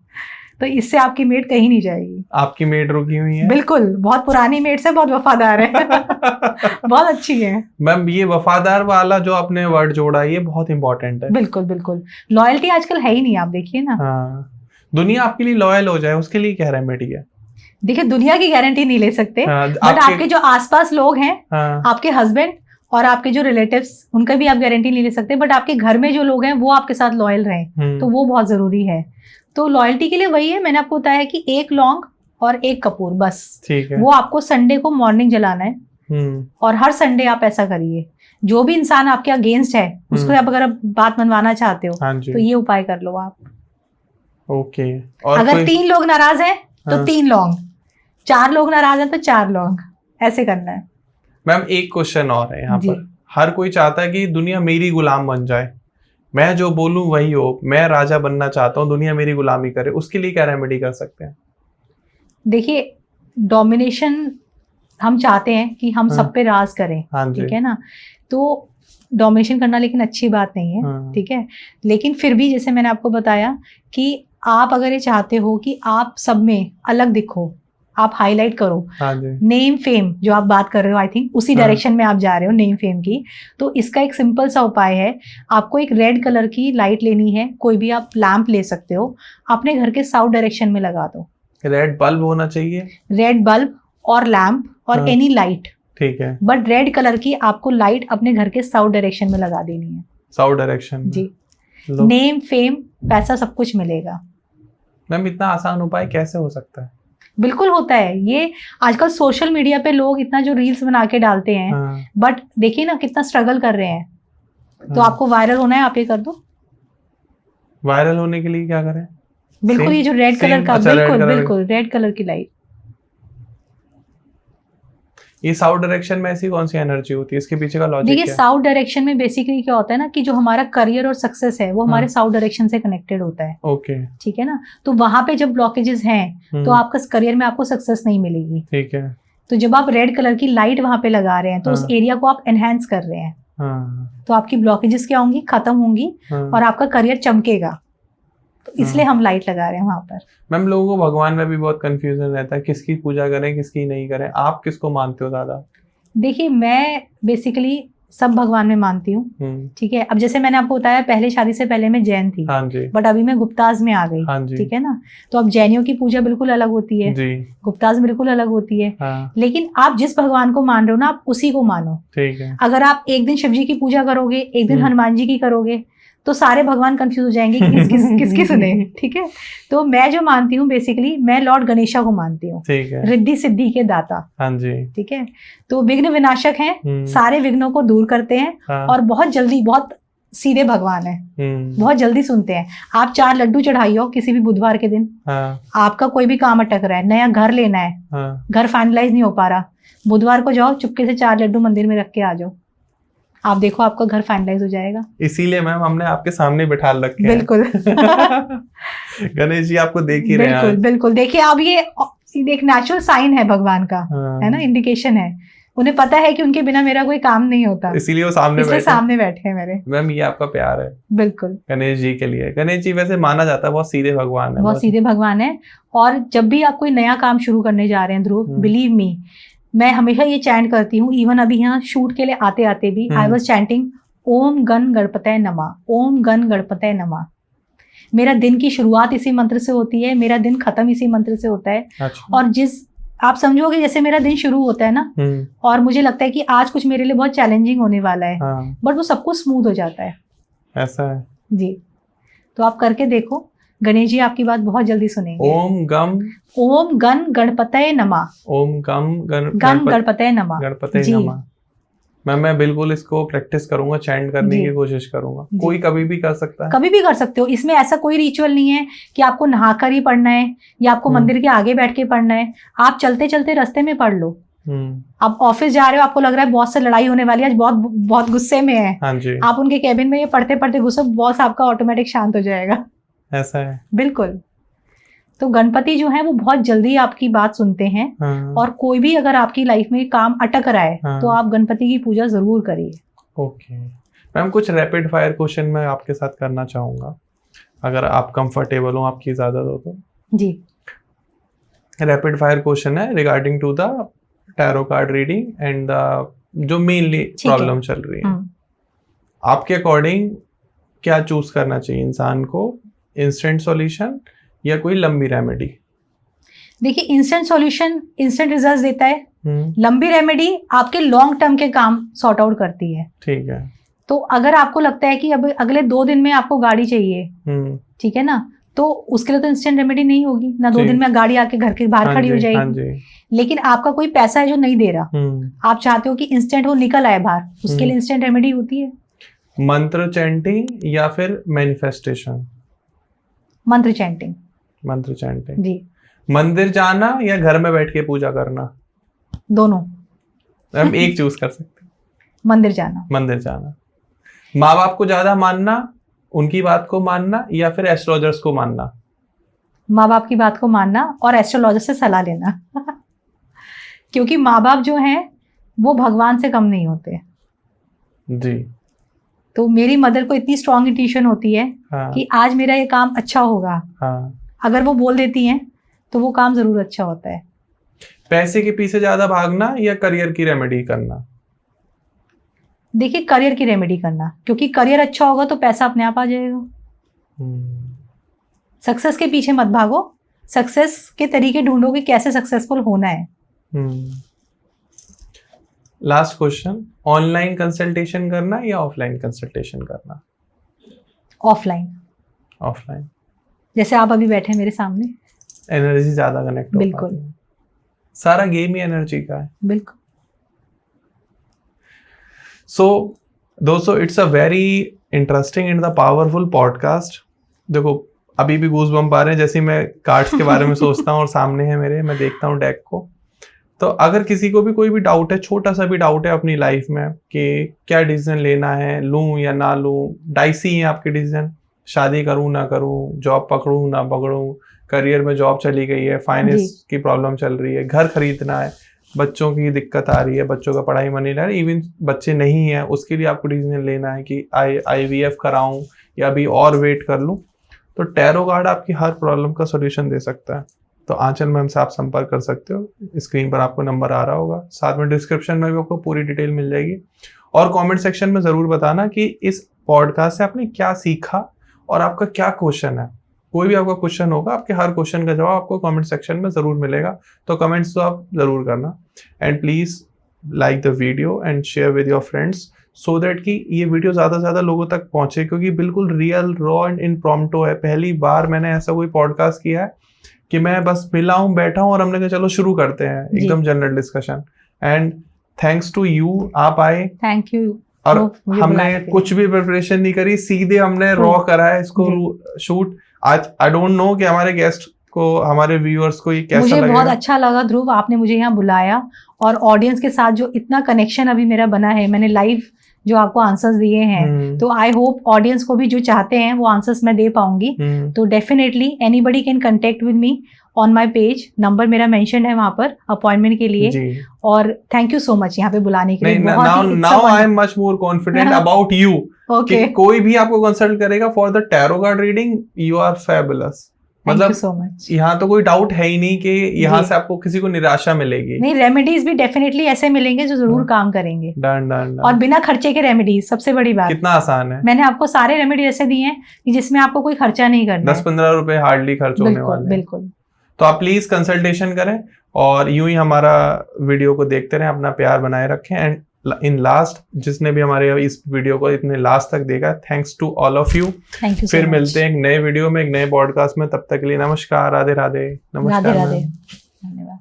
तो इससे आपकी मेड कहीं नहीं जाएगी। आपकी मेड रुकी हुई है? बिल्कुल, बहुत पुरानी मेड्स है, बहुत वफादार है। बहुत अच्छी है मैम। ये वफादार वाला जो आपने वर्ड जोड़ा ये बहुत इंपॉर्टेंट है। बिल्कुल बिल्कुल, लॉयल्टी आजकल है ही नहीं, आप देखिए ना। हाँ। दुनिया आपके लिए लॉयल हो जाए उसके लिए क्या रेमेडी है? देखिए, दुनिया की गारंटी नहीं ले सकते, बट आपके जो आसपास लोग हैं, आपके हस्बैंड और आपके जो रिलेटिव्स, उनका भी आप गारंटी नहीं ले सकते, बट आपके घर में जो लोग हैं वो आपके साथ लॉयल रहें, तो वो बहुत जरूरी है। तो लॉयल्टी के लिए वही है, मैंने आपको बताया कि 1 लौंग और 1 कपूर बस। ठीक है। वो आपको संडे को मॉर्निंग जलाना है। और हर संडे आप ऐसा करिए। जो भी इंसान आपके अगेंस्ट है उसको आप अगर बात मनवाना चाहते हो तो ये उपाय कर लो आप। ओके। और अगर 3 लोग नाराज हैं तो 3 लौंग, 4 लोग नाराज हैं तो 4 लौंग, ऐसे करना है। मैम एक क्वेश्चन और है यहाँ पर। हर कोई चाहता है कि दुनिया मेरी गुलाम बन जाए, मैं जो बोलूं वही हो, मैं राजा बनना चाहता हूँ, दुनिया मेरी गुलामी करे, उसके लिए क्या रेमेडी कर सकते हैं? देखिए, डोमिनेशन हम चाहते हैं कि हम सब पे राज करें, ठीक है ना, तो डोमिनेशन करना लेकिन अच्छी बात नहीं है, ठीक है। लेकिन फिर भी जैसे मैंने आपको बताया कि आप अगर ये चाहते हो कि आप सब में अलग दिखो, आप हाईलाइट करो, नेम फेम जो आप बात कर रहे हो, आई थिंक उसी डायरेक्शन में आप जा रहे हो, नेम फेम की, तो इसका एक सिंपल सा उपाय है, आपको एक रेड कलर की लाइट लेनी है, कोई भी आप लैंप ले सकते हो, अपने घर के साउथ डायरेक्शन में लगा दो। रेड बल्ब होना चाहिए? रेड बल्ब और लैंप और एनी लाइट, ठीक है, बट रेड कलर की आपको लाइट अपने घर के साउथ डायरेक्शन में लगा देनी है। साउथ डायरेक्शन जी। नेम फेम पैसा सब कुछ मिलेगा। मैम इतना आसान उपाय कैसे हो सकता है? बिल्कुल होता है ये। आजकल सोशल मीडिया पे लोग इतना जो रील्स बना के डालते हैं, बट देखिए ना कितना स्ट्रगल कर रहे हैं। तो आपको वायरल होना है, आप ये कर दो। वायरल होने के लिए क्या करें? बिल्कुल ये जो रेड कलर का, बिल्कुल बिल्कुल रेड कलर की लाइट। ये साउथ डायरेक्शन में ऐसी कौन सी एनर्जी होती है, इसके पीछे का लॉजिक क्या है? देखिए, साउथ डायरेक्शन में बेसिकली क्या होता है ना कि जो हमारा करियर और सक्सेस है वो हमारे साउथ डायरेक्शन से कनेक्टेड होता है। ओके, ठीक है ना। तो वहां पे जब ब्लॉकेजेस हैं तो आपका करियर में आपको सक्सेस नहीं मिलेगी। ठीक है। तो जब आप रेड कलर की लाइट वहां पे लगा रहे हैं तो उस एरिया को आप एनहेंस कर रहे हैं, तो आपकी ब्लॉकेजेस क्या होंगी, खत्म होंगी और आपका करियर चमकेगा। तो इसलिए हम लाइट लगा रहे हैं वहां पर। मैम लोगों को भगवान में भी बहुत कंफ्यूजन रहता है, किसकी पूजा करें किसकी नहीं करें, आप किसको मानते हो ज्यादा? देखिए, मैं बेसिकली सब भगवान में मानती हूँ, ठीक है। अब जैसे मैंने आपको बताया, पहले शादी से पहले मैं जैन थी, बट अभी मैं गुप्ताज में आ गई, ठीक है ना। तो अब जैनियों की पूजा बिल्कुल अलग होती है, गुप्ताज बिल्कुल अलग होती है। लेकिन आप जिस भगवान को मान रहे हो ना, आप उसी को मानो, ठीक है। अगर आप एक दिन शिव जी की पूजा करोगे, एक दिन हनुमान जी की करोगे, तो सारे भगवान कंफ्यूज हो जाएंगे कि किसकी सुने, ठीक है। तो मैं जो मानती हूँ बेसिकली, मैं लॉर्ड गणेशा को मानती हूँ, रिद्धि सिद्धि के दाता, हाँ जी, ठीक है। तो विघ्न विनाशक हैं, सारे विघ्नों को दूर करते हैं, और बहुत जल्दी, बहुत सीधे भगवान है, बहुत जल्दी सुनते हैं। आप 4 लड्डू चढ़ाइयो किसी भी बुधवार के दिन, आपका कोई भी काम अटक रहा है, नया घर लेना है, घर फाइनलाइज नहीं हो पा रहा, बुधवार को जाओ, चुपके से 4 लड्डू मंदिर में रख के आ जाओ, आप देखो आपका घर फाइनलाइज हो जाएगा। इसीलिए मैम हमने आपके सामने बिठा रखे हैं। बिल्कुल। गणेश जी आपको देख ही रहे हैं। बिल्कुल बिल्कुल। देखिए, अब ये एक नेचुरल साइन है भगवान का, है ना, इंडिकेशन है। उन्हें पता है कि उनके बिना मेरा कोई काम नहीं होता, इसीलिए वो सामने बैठे हैं मेरे। मैम ये आपका प्यार है बिल्कुल गणेश जी के लिए। गणेश जी वैसे माना जाता है बहुत सीधे भगवान है, बहुत सीधे भगवान है। और जब भी आप कोई नया काम शुरू करने जा रहे हैं ध्रुव, बिलीव मी, मैं हमेशा ये चैंट करती हूँ। इवन अभी यहाँ शूट के लिए आते आते भी आई वाज चैंटिंग ओम गण गणपतये नमः, ओम गण गणपतये नमः। मेरा दिन की शुरुआत इसी मंत्र से होती है, मेरा दिन खत्म इसी मंत्र से होता है। अच्छा। और जिस आप समझोगे जैसे मेरा दिन शुरू होता है ना, और मुझे लगता है कि आज कुछ मेरे लिए बहुत चैलेंजिंग होने वाला है, बट वो सब कुछ स्मूथ हो जाता है। ऐसा है जी। तो आप करके देखो, गणेश जी आपकी बात बहुत जल्दी सुनेंगे। ओम गण गणपतये नमः, ओम गण गणपतये नमः, गणपतये नमः। मैं बिल्कुल इसको प्रैक्टिस करूंगा, चैंट करने की कोशिश करूंगा। कोई कभी भी कर सकता है, कभी भी कर सकते हो। इसमें ऐसा कोई रिचुअल नहीं है कि आपको नहाकर ही पढ़ना है या आपको मंदिर के आगे बैठ के पढ़ना है। आप चलते चलते रास्ते में पढ़ लो। आप ऑफिस जा रहे हो, आपको लग रहा है बॉस से लड़ाई होने वाली है, आज बहुत गुस्से में है, हाँ जी। आप उनके कैबिन में ये पढ़ते पढ़ते घुसो, बॉस आपका ऑटोमेटिक शांत हो जाएगा। ऐसा है बिल्कुल। तो गणपति जो है वो बहुत जल्दी आपकी बात सुनते हैं। और कोई भी अगर आपकी लाइफ में काम अटक रहा है तो आप गणपति की पूजा जरूर करिए। ओके मैम, कुछ रैपिड फायर क्वेश्चन मैं आपके साथ करना चाहूंगा, अगर आप कंफर्टेबल हो, आपकी इजाजत हो तो। जी। रैपिड फायर क्वेश्चन है regarding to the tarot card reading and the जो मेनली प्रॉब्लम चल रही है। आपके अकॉर्डिंग क्या चूज करना चाहिए इंसान को, इंस्टेंट सॉल्यूशन या कोई लंबी रेमेडी? देखिए, इंस्टेंट सॉल्यूशन इंस्टेंट रिजल्ट देता है, लंबी रेमेडी आपके लॉन्ग टर्म के काम सॉर्ट आउट करती है। ठीक है। तो अगर आपको लगता है कि अब अगले 2 दिन में आपको गाड़ी चाहिए, ठीक है ना, तो उसके लिए तो इंस्टेंट रेमेडी नहीं होगी ना। 2 दिन में गाड़ी आके घर के बाहर खड़ी हो जाएगी। लेकिन आपका कोई पैसा है जो नहीं दे रहा, आप चाहते हो कि इंस्टेंट वो निकल आए बाहर, उसके लिए इंस्टेंट रेमेडी होती है। मंत्र चैंटिंग या फिर मैनिफेस्टेशन? मंत्र चैंटिंग। मंत्र चैंटिंग जी। मंदिर जाना या घर में बैठ के पूजा करना? दोनों। हम एक चूज कर सकते हैं। मंदिर जाना। मंदिर जाना। माँ बाप को ज्यादा मानना उनकी बात को मानना या फिर एस्ट्रोलॉजर्स को मानना? माँ बाप की बात को मानना और एस्ट्रोलॉजर से सलाह लेना क्योंकि माँ बाप जो हैं वो भगवान से कम नहीं होते जी। तो मेरी मदर को इतनी स्ट्रॉन्ग इंट्यूशन होती है कि आज मेरा ये काम अच्छा होगा। अगर वो बोल देती हैं तो वो काम जरूर अच्छा होता है। पैसे के पीछे ज्यादा भागना या करियर की रेमेडी करना? देखिए, करियर की रेमेडी करना, क्योंकि करियर अच्छा होगा तो पैसा अपने आप आ जाएगा। सक्सेस के पीछे मत भागो, सक्सेस के तरीके ढूंढो कि कैसे सक्सेसफुल होना है। लास्ट क्वेश्चन, ऑनलाइन कंसल्टेशन करना या ऑफलाइन कंसल्टेशन करना? ऑफलाइन। ऑफलाइन, जैसे आप अभी बैठे मेरे सामने, एनर्जी ज्यादा कनेक्ट हो पाती है। बिल्कुल, सारा गेम ही एनर्जी का है। बिल्कुल। सो दोस्तों, it's a very interesting and the powerful podcast. देखो, अभी भी गूज बम्प आ रहे हैं जैसे मैं कार्ड्स के बारे में सोचता हूँ और सामने है मेरे, मैं देखता हूँ डेक को। तो अगर किसी को भी कोई भी डाउट है, छोटा सा भी डाउट है अपनी लाइफ में कि क्या डिसीजन लेना है, लूं या ना लूं, डाइसी है आपके डिसीजन, शादी करूं ना करूं, जॉब पकड़ूं ना पकड़ूं, करियर में जॉब चली गई है, फाइनेंस की प्रॉब्लम चल रही है, घर खरीदना है, बच्चों की दिक्कत आ रही है, बच्चों का पढ़ाई मन नहीं लग रहा है, इवन बच्चे नहीं है उसके लिए आपको डिसीजन लेना है कि IVF कराऊं या अभी और वेट कर लूं, तो टैरो कार्ड आपकी हर प्रॉब्लम का सोल्यूशन दे सकता है। तो आंचल मैम से आप संपर्क कर सकते हो, स्क्रीन पर आपको नंबर आ रहा होगा, साथ में डिस्क्रिप्शन में भी आपको पूरी डिटेल मिल जाएगी। और कमेंट सेक्शन में जरूर बताना कि इस पॉडकास्ट से आपने क्या सीखा और आपका क्या क्वेश्चन है। कोई भी आपका क्वेश्चन होगा, आपके हर क्वेश्चन का जवाब आपको कमेंट सेक्शन में जरूर मिलेगा, तो कमेंट्स तो आप जरूर करना। And please like the video and share with your friends so that कि ये वीडियो ज़्यादा से ज़्यादा लोगों तक पहुंचे, क्योंकि बिल्कुल रियल, रॉ एंड इम्प्रॉम्प्टो है। पहली बार मैंने ऐसा कोई पॉडकास्ट किया है कि मैं बस मिला हूँ, बैठा हूँ और हमने कहा चलो शुरू करते हैं, एकदम general discussion. And thanks to you, आप आए, थैंक यू। और हमने कुछ भी प्रिपरेशन नहीं करी, सीधे हमने रॉ करा है इसको शूट। आज आई डोंट नो कि हमारे गेस्ट को, हमारे व्यूअर्स को ये कैसा लगेगा। मुझे बहुत अच्छा लगा ध्रुव, आपने मुझे यहाँ बुलाया और ऑडियंस के साथ जो इतना कनेक्शन अभी मेरा बना है, मैंने लाइव जो आपको आंसर्स दिए हैं, तो आई होप ऑडियंस को भी जो चाहते हैं वो आंसर्स मैं दे पाऊंगी। तो definitely anybody can contact with me on my page, number मेरा मेंशन है वहां पर अपॉइंटमेंट के लिए। और थैंक यू सो मच यहाँ पे बुलाने के लिए। Now I am much more confident about you. कि कोई भी आपको कंसल्ट करेगा for the tarot card reading, you are fabulous. मतलब यहाँ तो कोई डाउट है ही नहीं कि यहाँ से आपको किसी को निराशा मिलेगी। नहीं, रेमेडीज भी डेफिनेटली ऐसे मिलेंगे जो जरूर काम करेंगे। डन। और बिना खर्चे के रेमेडीज, सबसे बड़ी बात। कितना आसान है। मैंने आपको सारे रेमेडी ऐसे दिए हैं कि जिसमें आपको कोई खर्चा नहीं करना। 10-15 रुपए हार्डली खर्च होने वाले। बिल्कुल। तो आप प्लीज कंसल्टेशन करें और यूं ही हमारा वीडियो को देखते रहें, अपना प्यार बनाए रखें। एंड इन लास्ट, जिसने भी हमारे इस वीडियो को इतने लास्ट तक देखा, thanks to all of you. फिर मिलते हैं एक नए वीडियो में, एक नए पॉडकास्ट में। तब तक के लिए नमस्कार, राधे राधे। नमस्कार, राधे राधे। धन्यवाद।